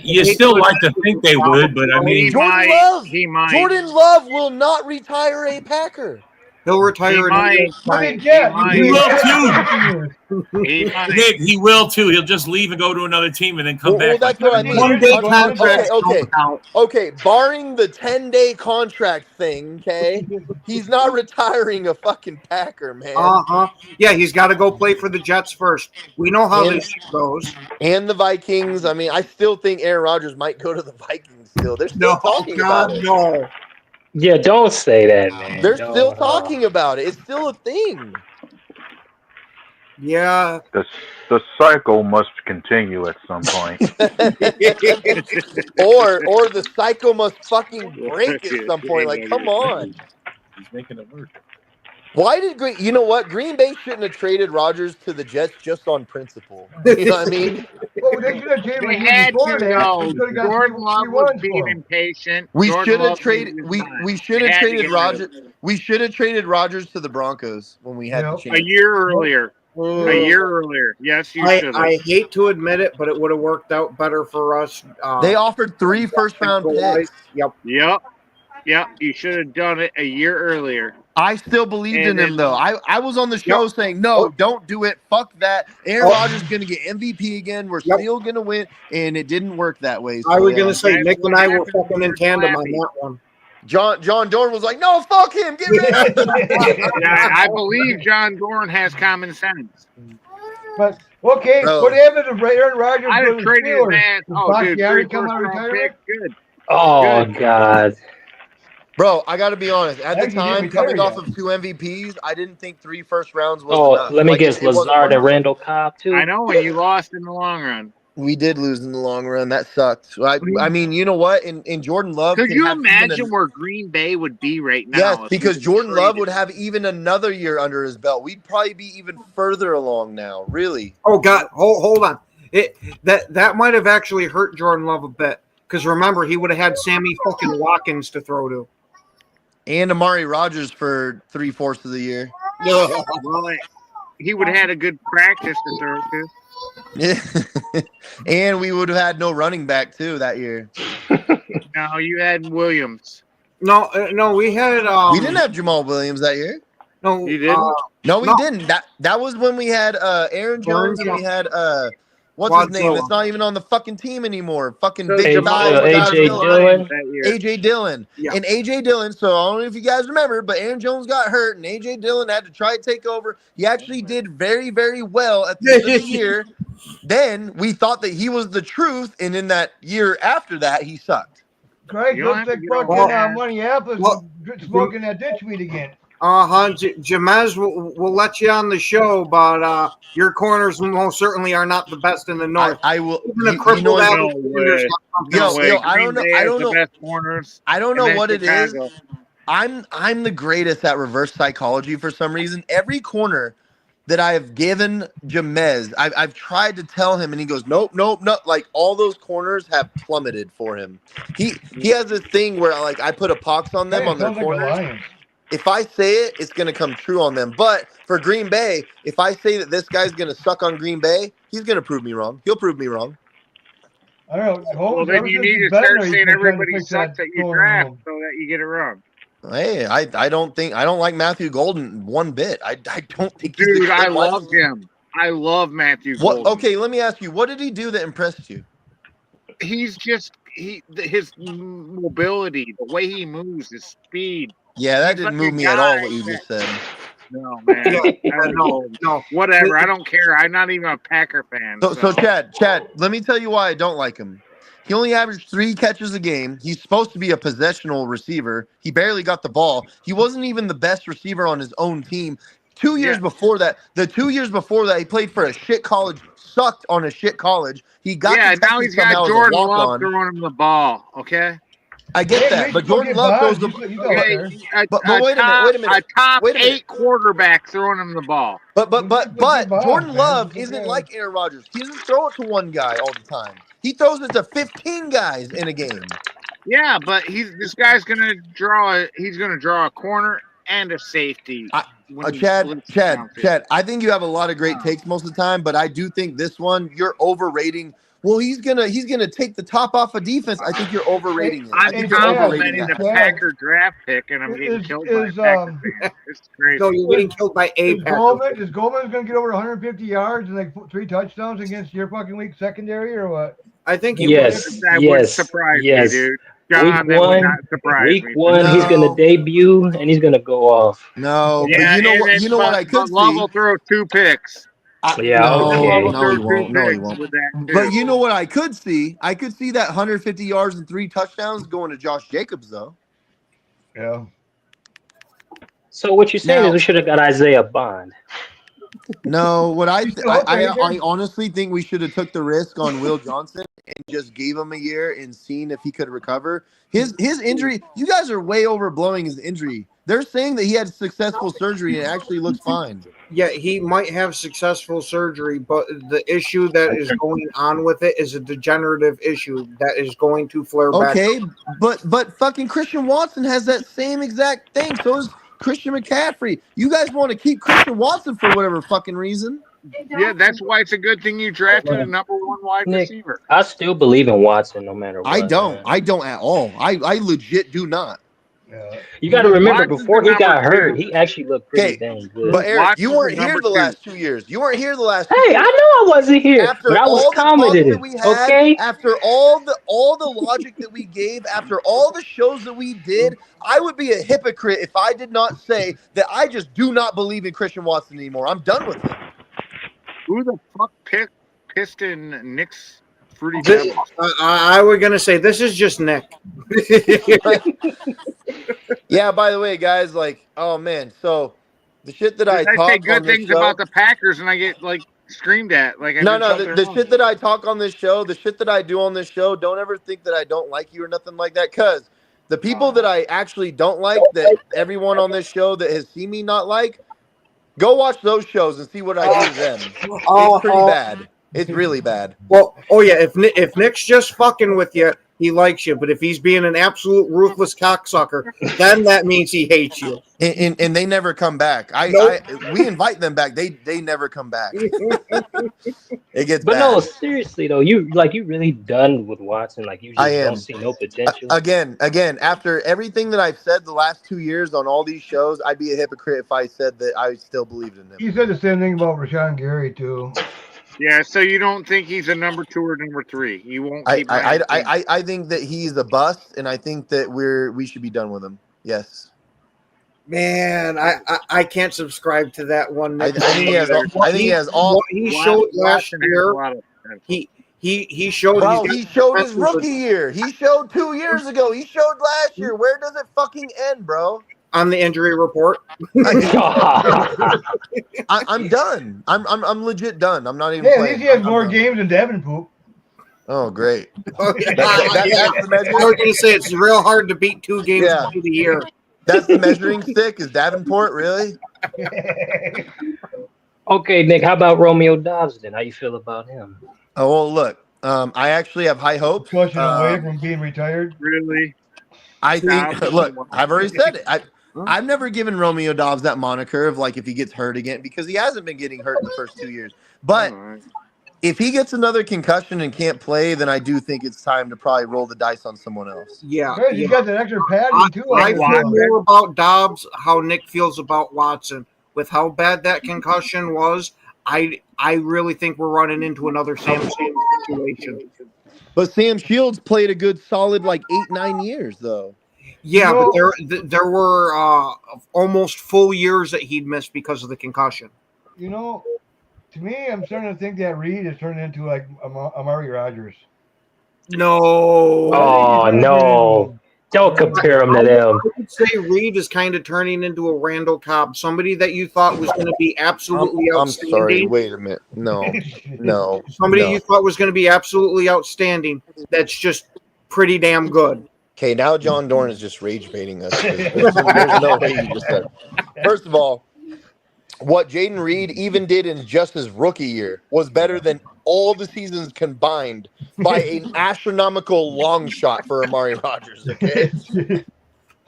you still like to think they would, but I mean, Jordan Love will not retire a Packer. He'll retire. He will too. He'll just leave and go to another team and then come back. That's what I mean. 1-day contracts. Okay. Barring the 10-day contract thing, okay, he's not retiring a fucking Packer, man. Yeah, he's got to go play for the Jets first. We know how this goes. And the Vikings. I mean, I still think Aaron Rodgers might go to the Vikings. Still, they're still talking about it. No. Yeah, don't say that, man. They're still talking about it. It's still a thing. Yeah. The cycle must continue at some point. or the cycle must fucking break at some point. Like, come on. He's making it work. Why did you know what? Green Bay shouldn't have traded Rodgers to the Jets just on principle. You know what I mean? Well, they should have traded They had to know. Jordan Love was being impatient. We should have traded Rodgers. We should have traded Rodgers to the Broncos when we had the chance. A year earlier. Yes, you should have. I hate to admit it, but it would have worked out better for us. They offered 3 first-round picks. Yep. You should have done it a year earlier. I still believed in him, though. I was on the show saying, no, don't do it. Fuck that. Aaron Rodgers is going to get MVP again. We're still going to win. And it didn't work that way. So, I was going to say, Nick and I were fucking in tandem on that one. John Dorn was like, no, fuck him. Get rid of him. I believe John Dorn has common sense. But, okay, what happened to Aaron Rodgers? I'd have traded his ass. Oh, dude, 3 first-round picks. Good. Oh, God. Bro, I got to be honest. At the Heck, he didn't time, retire coming off yet. of 2 MVPs, I didn't think 3 first rounds was Oh, enough. let me Like, guess, it wasn't Lazard worth and it. Randall Cobb too. I know, and you lost in the long run. We did lose in the long run. That sucked. I mean, you know what? In Jordan Love, Could can you have imagine where Green Bay would be right now? yes, if because we Jordan Love would traded? have even another year under his belt. We'd probably be even further along now. Really. Oh God, hold on. That might have actually hurt Jordan Love a bit because remember he would have had Sammy fucking Watkins to throw to. And Amari Rogers for 3/4 of the year. Well, he would have had a good practice to throw to. And we would have had no running back too that year. No, you had Williams. No, we had. We didn't have Jamal Williams that year. No, You didn't? No, we didn't. That was when we had Aaron Jones and we had what's his name? Godzilla. It's not even on the fucking team anymore. Fucking So big Jamal guy. was AJ on the Dillon. Lions that year. AJ Dillon. Yeah. And AJ Dillon, so I don't know if you guys remember, but Aaron Jones got hurt and AJ Dillon had to try to take over. He actually did very, very well at the end of the year. Then we thought that he was the truth, and in that year after that, he sucked. Craig, You don't looks have like to get all fucking that. Money Apple's Well- smoking that ditch weed again. Jamez will let you on the show, but your corners most certainly are not the best in the north. I will. Even a You crippled know, No Alex way. Sanders got Yo, something. yo, I don't know- Green Bay I has don't the know- best corners. I don't and know then what it is. Chicago. I'm the greatest at reverse psychology for some reason. Every corner that I have given Jamez, I've tried to tell him, and he goes, nope. Like all those corners have plummeted for him. He has this thing where like I put a pox on them Hey, on their sounds like the corners. Lions. If I say it, it's gonna come true on them. But for Green Bay, if I say that this guy's gonna suck on Green Bay, he's gonna prove me wrong. He'll prove me wrong. I don't know. Well, then you need to start saying everybody sucks that you draft so that you get it wrong. Hey, I don't like Matthew Golden one bit. I don't think he's Dude, the I good love wide- him. I love Matthew What? Golden. Okay, let me ask you. What did he do that impressed you? He's just his mobility, the way he moves, his speed. Yeah, that He's didn't like move a me at all. guy What you just said. No, man. No. Whatever. I don't care. I'm not even a Packer fan. So Chad, let me tell you why I don't like him. He only averaged 3 catches a game. He's supposed to be a possessional receiver. He barely got the ball. He wasn't even the best receiver on his own team. 2 years before that, he played for a shit college, sucked on a shit college. He got yeah, to now Texas he's got somehow as a Jordan Love walk-on. throwing him the ball. Okay. I get that, but Jordan Love throws the. But wait a minute. A top Wait a minute. 8 quarterback throwing him the ball. But Jordan man. Love isn't like Aaron Rodgers. He doesn't throw it to one guy all the time. He throws it to 15 guys in a game. Yeah, but this guy's gonna draw. He's gonna draw a corner and a safety. Chad, I think you have a lot of great takes most of the time, but I do think this one you're overrating. Well, he's gonna take the top off of defense. I think you're overrating it. I I'm think you're overrating complimenting the that. Packer draft pick, and I'm getting killed by a Packer fan. It's crazy. So you're getting killed by a Packer. Is Goldman going to get over 150 yards and like 3 touchdowns against your fucking weak secondary or what? I think That would surprise me, dude. John, that would not surprise week me. one, he's gonna debut and he's gonna go off. No, Yeah, but you know what I could Love see. will throw 2 picks. Yeah, No, okay. no, he won't. No, he won't. With that, But you know what I could see? I could see that 150 yards and 3 touchdowns going to Josh Jacobs, though. Yeah. So what you're saying Now- is we should have got Isaiah Bond. No, what I still up there, I honestly think we should have took the risk on Will Johnson and just gave him a year and seen if he could recover. His injury, you guys are way overblowing his injury. They're saying that he had successful surgery and it actually looks fine. Yeah, he might have successful surgery, but the issue that is going on with it is a degenerative issue that is going to flare back. Okay, but fucking Christian Watson has that same exact thing. So is Christian McCaffrey. You guys want to keep Christian Watson for whatever fucking reason. Yeah, that's why it's a good thing you drafted a number 1 wide Nick, receiver. I still believe in Watson no matter what. I don't. man. I don't at all. I legit do not. You got to remember, Watson's before he the got number hurt, 2. he actually looked pretty Okay, dang good. But Eric, you Watson's weren't the here number the 2. last 2 years. You weren't here the last 2 Hey, years. I know I wasn't here, After but I was all the talk commenting. that we had, Okay. after all the logic that we gave, after all the shows that we did, I would be a hypocrite if I did not say that I just do not believe in Christian Watson anymore. I'm done with him. Who the fuck pissed in Nick's Fruity This- Pebbles? I was gonna say this is just Nick. Yeah. By the way, guys, like, oh man, so the shit that I say talk good on this things show, about the Packers, and I get like screamed at. Like I no, did something the wrong. shit that I talk on this show, the shit that I do on this show, don't ever think that I don't like you or nothing like that. Cause the people that I actually don't like, that everyone on this show that has seen me not like, go watch those shows and see what I do to them. It's pretty bad. It's really bad. Well, yeah. If Nick's just fucking with you, he likes you. But if he's being an absolute ruthless cocksucker, then that means he hates you. And they never come back. We invite them back. They never come back. It gets But bad. no, seriously though, you really done with Watson. Like you just don't see no potential. Again, after everything that I've said the last 2 years on all these shows, I'd be a hypocrite if I said that I still believed in him. You said the same thing about Rashawn Gary too. Yeah, so you don't think he's a number 2 or number 3? You won't. I think that he's a bust, and I think that we should be done with him. Yes. Man, I can't subscribe to that one. I think he has all. He showed last year. He showed. Bro, he showed his rookie year. He showed 2 years ago. He showed last year. Where does it fucking end, bro? On the injury report. I'm done. I'm legit done. I'm not even. Yeah, playing. at least he has more games than Davenport. Oh, great. That's the measure. I was gonna say it's real hard to beat 2 games through the year. That's the measuring stick. Is Davenport really? Okay, Nick. How about Romeo Dobbs then? How you feel about him? Oh well, look. I actually have high hopes. Pushing away from being retired. Really? I think. Look, I've already said it. I've never given Romeo Dobbs that moniker of like if he gets hurt again, because he hasn't been getting hurt in the first 2 years. But if he gets another concussion and can't play, then I do think it's time to probably roll the dice on someone else. Yeah, you got that extra padding too. I feel more about Dobbs how Nick feels about Watson. With how bad that concussion was, I really think we're running into another Sam situation. But Sam Shields played a good solid like 8-9 years though. Yeah, but there were almost full years that he'd missed because of the concussion. You know, to me, I'm starting to think that Reed is turning into like Amari Rodgers. No. Oh no! Don't compare him to them. I would say Reed is kind of turning into a Randall Cobb, somebody that you thought was going to be absolutely outstanding. I'm sorry. Wait a minute. No. Somebody you thought was going to be absolutely outstanding. That's just pretty damn good. Okay, now John Dorn is just rage baiting us. There's no way you just said. First of all, what Jaden Reed even did in just his rookie year was better than all the seasons combined by an astronomical long shot for Amari Rodgers. Okay,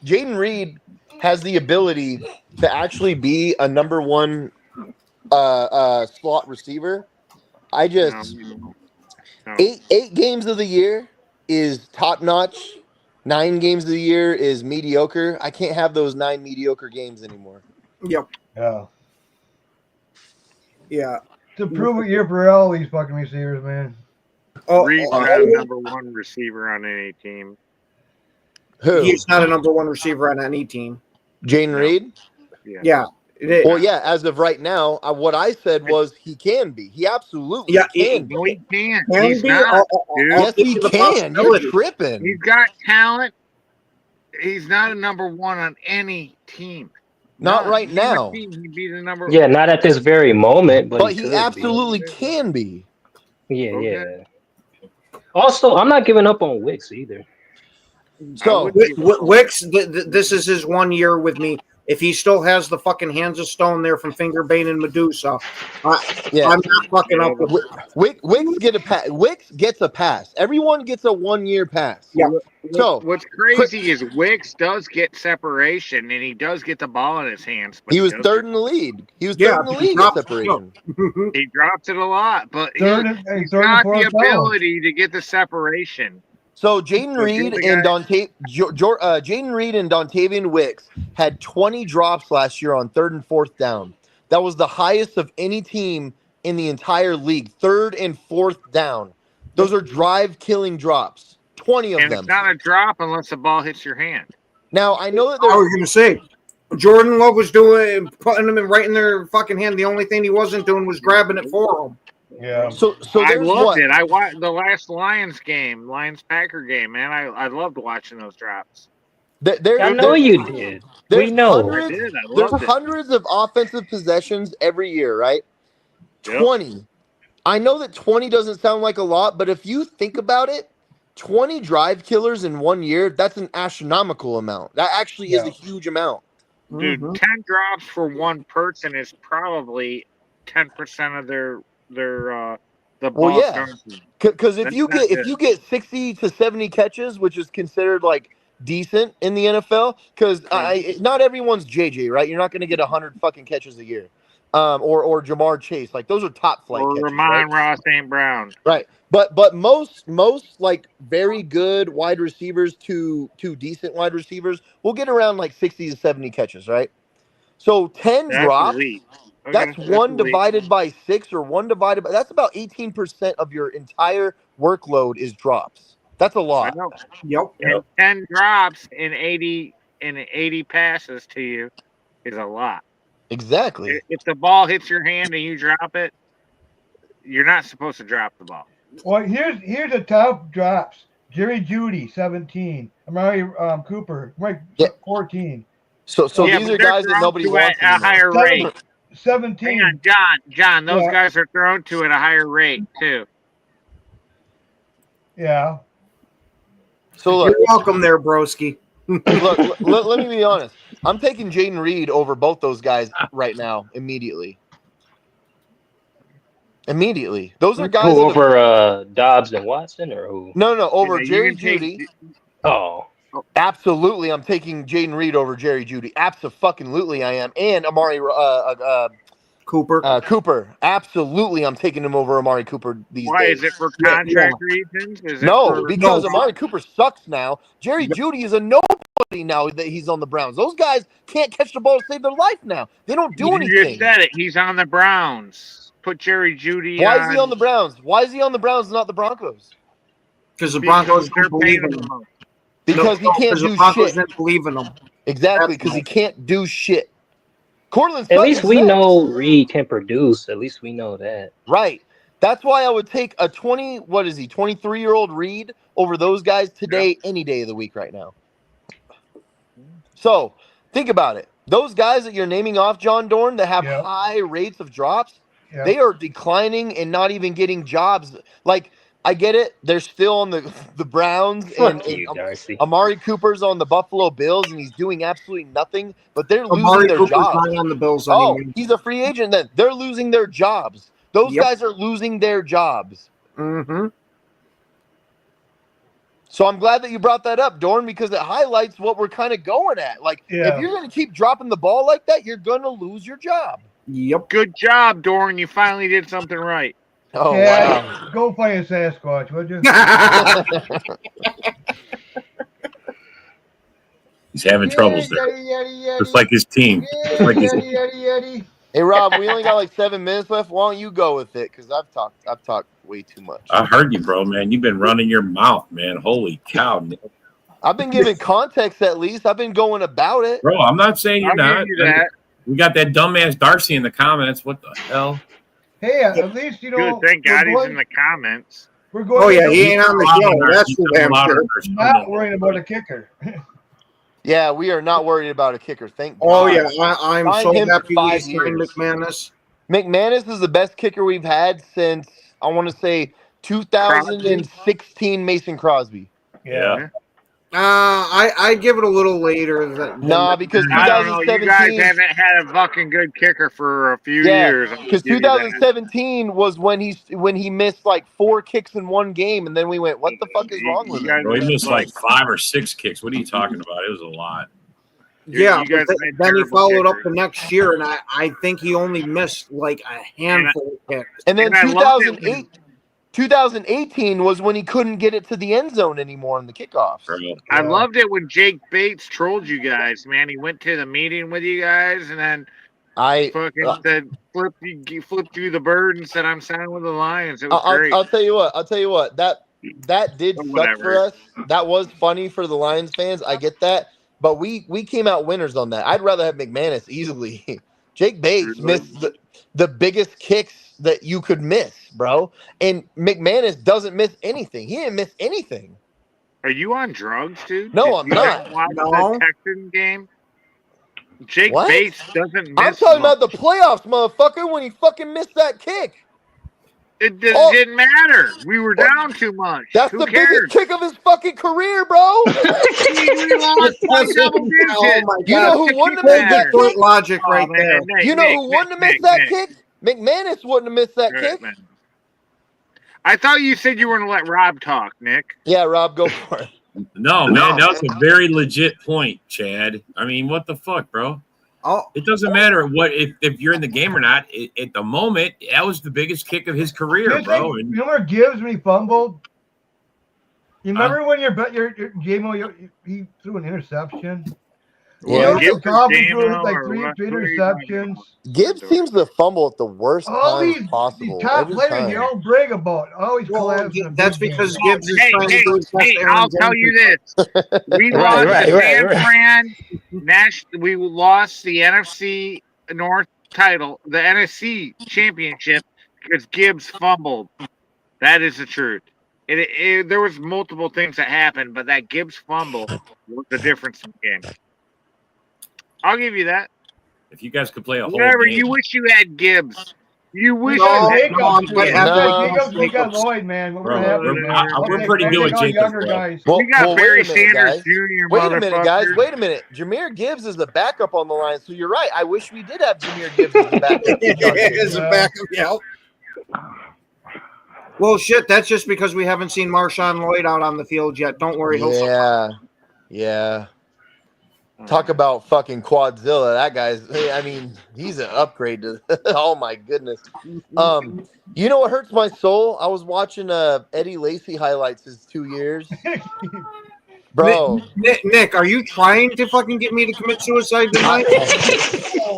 Jaden Reed has the ability to actually be a number 1 slot receiver. I just 8 games of the year is top notch. 9 games of the year is mediocre. I can't have those 9 mediocre games anymore. Yep. Yeah. Yeah. It's a prove it year for all these fucking receivers, man. Reed's not a number 1 receiver on any team. Who? He's not a number 1 receiver on any team. Jaden Reed? Yeah. Well, yeah, as of right now, what I said was he can be. He absolutely can be. No, he can't. Can He's be? not. Yes, he can. You're tripping. He's got talent. He's not a number 1 on any team. Not right now. He'd be the number. Yeah, not at this very moment, but he absolutely can be. Yeah. Also, I'm not giving up on Wicks either. So Wicks, this is his 1 year with me. If he still has the fucking hands of stone there from Fingerbane and Medusa, I'm not fucking up with Wicks gets a pass. Everyone gets a 1 year pass. Yeah. So what's crazy is Wicks does get separation and he does get the ball in his hands. But he was third in the lead. He was third in the league in separation. He drops it a lot, but he's got the ability to get the separation. So Jaden Reed and Dontavian Wicks had 20 drops last year on 3rd and 4th down. That was the highest of any team in the entire league. 3rd and 4th down. Those are drive-killing drops. 20 of them. It's not a drop unless the ball hits your hand. Now I know that I was going to say Jordan Love was putting them right in their fucking hand. The only thing he wasn't doing was grabbing it for them. Yeah. So I loved it. I watched the last Lions Packer game, man. I loved watching those drops. I know you did. We know. There's hundreds of offensive possessions every year, right? 20. I know that 20 doesn't sound like a lot, but if you think about it, 20 drive killers in 1 year, that's an astronomical amount. That actually is a huge amount. Dude, 10 drops for one person is probably 10% of the ball. Because if you get 60 to 70 catches, which is considered like decent in the NFL, because not everyone's JJ, right? You're not going to get 100 fucking catches a year, or Jamar Chase. Like those are top flight catches. Ramon Ross St. Brown. Right. But most like very good wide receivers to decent wide receivers will get around like 60 to 70 catches, right? So 10 drops. That's one divided by 6 or one divided by. That's about 18% of your entire workload is drops. That's a lot. Yep. And 10 drops in 80 passes to you is a lot. Exactly. If the ball hits your hand and you drop it, you're not supposed to drop the ball. Well, here's the top drops. Jerry Jeudy, 17. Amari Cooper, 14. So these are guys that nobody wants at a higher rate. 17. Hang on, John. Those guys are thrown to at a higher rate too. Yeah. So look, you're welcome there, broski. Look, let me be honest. I'm taking Jaden Reed over both those guys right now, immediately. Those are guys. Who over Dobbs and Watson, or who? No, over Jerry Jeudy. Oh. Absolutely, I'm taking Jaden Reed over Jerry Jeudy. Absolutely, I am. And Amari Cooper. Cooper. Absolutely, I'm taking him over Amari Cooper these days. Why is it for contract reasons? Because Amari Cooper sucks now. Jerry Jeudy is a nobody now that he's on the Browns. Those guys can't catch the ball to save their life now. They don't do anything. You just said it. He's on the Browns. Put Jerry Jeudy on. Why is he on the Browns? Why is he on the Browns, not the Broncos? Because the Broncos don't believe in him. Because he can't do shit. Didn't believe in him. Exactly, because he can't do shit. Cortland. At least we know Reed can produce. At least we know that. Right. That's why I would take a 23-year-old Reed over those guys today, any day of the week right now. So think about it. Those guys that you're naming off, John Dorn, that have high rates of drops, they are declining and not even getting jobs. Like, I get it. They're still on the Browns. Fuck you, Darcy. Amari Cooper's on the Buffalo Bills, and he's doing absolutely nothing. But they're losing their jobs. Not on the Bills anymore. He's a free agent then. They're losing their jobs. Those guys are losing their jobs. Mm-hmm. So I'm glad that you brought that up, Dorn, because it highlights what we're kind of going at. Like, if you're going to keep dropping the ball like that, you're going to lose your job. Yep. Good job, Dorn. You finally did something right. Oh, wow. Go play a Sasquatch, would you? He's having troubles there. Just like his team. Hey, Rob, we only got like 7 minutes left. Why don't you go with it? Because I've talked way too much. I heard you, bro, man. You've been running your mouth, man. Holy cow, Nick. I've been giving context at least. I've been going about it. Bro, I'm not saying you're not. We got that dumbass Darcy in the comments. What the hell? Hey, at least you know. Good, thank God he's in the comments. We're going. Oh yeah, he ain't on the show. That's for damn sure. Not worrying about a kicker. Yeah, we are not worried about a kicker. Thank God. Oh yeah, I'm so happy we signed McManus. McManus is the best kicker we've had since I want to say 2016 Mason Crosby. Yeah. I give it a little later. Because 2017. You guys haven't had a fucking good kicker for a few years. Because 2017 was when he missed like 4 kicks in one game, and then we went, "What the fuck is wrong with him?" Bro, he missed like 5 or 6 kicks. What are you talking about? It was a lot. Yeah, then he followed up the next year, and I think he only missed like a handful of kicks. And then 2018 was when he couldn't get it to the end zone anymore in the kickoffs. I loved it when Jake Bates trolled you guys, man. He went to the meeting with you guys, and then fucking said, flipped you the bird and said, "I'm signing with the Lions." It was great. I'll tell you what. That did suck for us. That was funny for the Lions fans. I get that. But we came out winners on that. I'd rather have McManus easily. Jake Bates missed the biggest kicks that you could miss, bro. And McManus doesn't miss anything. He didn't miss anything. Are you on drugs, dude? No, I'm not. Watch No. the Texans game? Jake What? Bates doesn't miss. I'm talking about the playoffs, motherfucker, when he fucking missed that kick. It didn't matter. We were down too much. That's Who the cares? biggest kick of his fucking career, bro. We lost by double digits. Oh my You know God. who wouldn't have Full missed that Good kick? logic right man, there. Nick, You know Nick, who wouldn't have Nick, missed that Nick. kick? McManus wouldn't have missed that All kick. right, man. I thought you said you were going to let Rob talk, Nick. Yeah, Rob, go for it. No, man, that's a very legit point, Chad. I mean, what the fuck, bro? Oh, It doesn't matter what if you're in the game or not. At the moment, that was the biggest kick of his career, bro. You know where Gibbs when he fumbled? You remember when your J-Mo, he threw an interception? Yeah. You know, Cobb J-Mo threw like or three what? interceptions. Gibbs seems to fumble at the worst All times these possible. top every players, time. they all brag about always well, collapsing. in that's big because games. Gibbs is trying to do his best. Hey, Aaron I'll tell Jones you this. We lost the San Fran. We lost the NFC North title, the NFC championship, because Gibbs fumbled. That is the truth. There was multiple things that happened, but that Gibbs fumble was the difference in the game. I'll give you that. If you guys could play a whole Whatever, game, you wish you had Gibbs. You wish No, you had Jacobs, Lloyd, man. What happened? we're pretty good with Jacobs, bro. guys. Well, We got well, Barry wait a minute, Sanders guys. Jr. Wait a minute, guys. motherfucker. Wait a minute. Jameer Gibbs is the backup on the line, so you're right. I wish we did have Jameer Gibbs as the backup. As a backup, yeah. Well, shit, that's just because we haven't seen Marshawn Lloyd out on the field yet. Don't worry, he'll Yeah. Talk about fucking Quadzilla. That guy's, I mean, he's an upgrade to, oh my goodness. You know what hurts my soul? I was watching Eddie Lacy highlights his 2 years. Bro. Nick, are you trying to fucking get me to commit suicide tonight?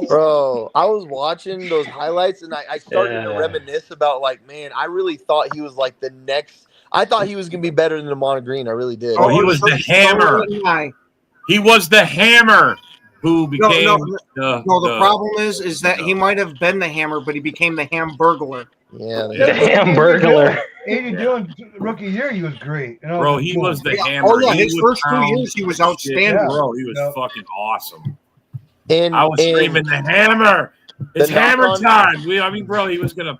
Bro, I was watching those highlights and I started to reminisce about, like, man, I really thought he was like the next. I thought he was going to be better than Amon Green. I really did. Oh, he was the hammer. He was the hammer who became the problem is that he might have been the hammer, but he became the Hamburglar. Yeah, The Hamburglar. A.J. Dillon, rookie year, he was great. You know, Bro, he was the hammer. Oh yeah, He his would first 2 pound years he was outstanding. shit, bro. He was fucking awesome. And I was screaming the hammer. It's the hammer knock-on- time. Bro, he was gonna.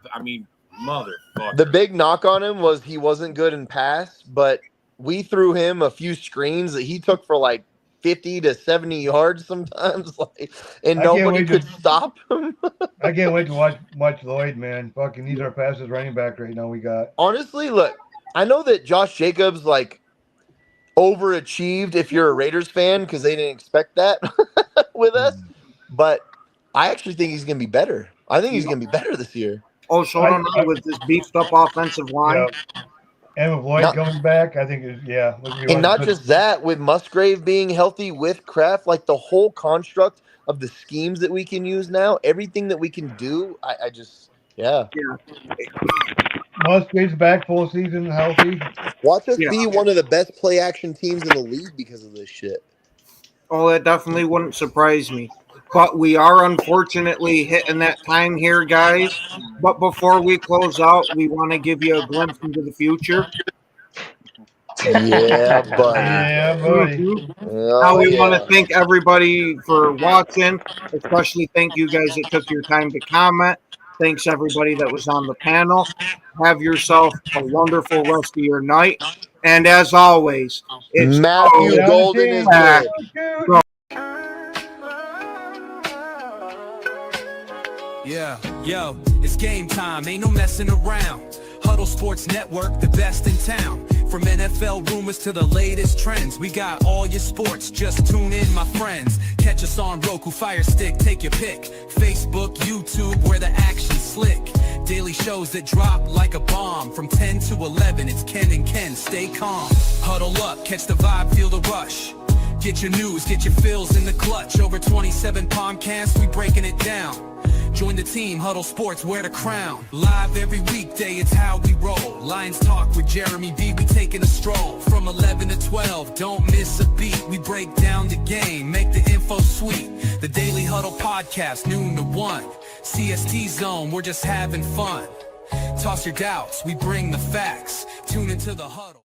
Motherfucker. The big knock on him was he wasn't good in pass, but we threw him a few screens that he took for like 50 to 70 yards sometimes, like, and nobody could stop him. I can't wait to watch Lloyd, man. Fucking, he's our fastest running back right now. We got. Honestly, look, I know that Josh Jacobs like overachieved if you're a Raiders fan because they didn't expect that with us, but I actually think he's going to be better. I think he's going to be better this year. Oh, so with this beefed up offensive line. Yeah. And with Lloyd coming back, I think And not just that, with Musgrave being healthy, with Kraft, like the whole construct of the schemes that we can use now, everything that we can do, I just. Musgrave's back full season, healthy. Watch us be one of the best play action teams in the league because of this shit. Oh, that definitely wouldn't surprise me. But we are unfortunately hitting that time here, guys. But before we close out, we want to give you a glimpse into the future. Yeah, buddy. Yeah, buddy. Now we want to thank everybody for watching, especially thank you guys that took your time to comment. Thanks everybody that was on the panel. Have yourself a wonderful rest of your night. And as always, it's Matthew Golden is back. good. Yeah, yo, it's game time, ain't no messing around. Huddle Sports Network, the best in town. From NFL rumors to the latest trends, we got all your sports, just tune in, my friends. Catch us on Roku, Fire Stick, take your pick. Facebook, YouTube, where the action's slick. Daily shows that drop like a bomb. From 10 to 11, it's Ken and Ken, stay calm. Huddle up, catch the vibe, feel the rush. Get your news, get your fills in the clutch. Over 27 podcasts, we breaking it down. Join the team, Huddle Sports, wear the crown. Live every weekday, it's how we roll. Lions Talk with Jeremy B, we taking a stroll. From 11 to 12, don't miss a beat. We break down the game, make the info sweet. The Daily Huddle Podcast, noon to 1. CST Zone, we're just having fun. Toss your doubts, we bring the facts. Tune into the Huddle.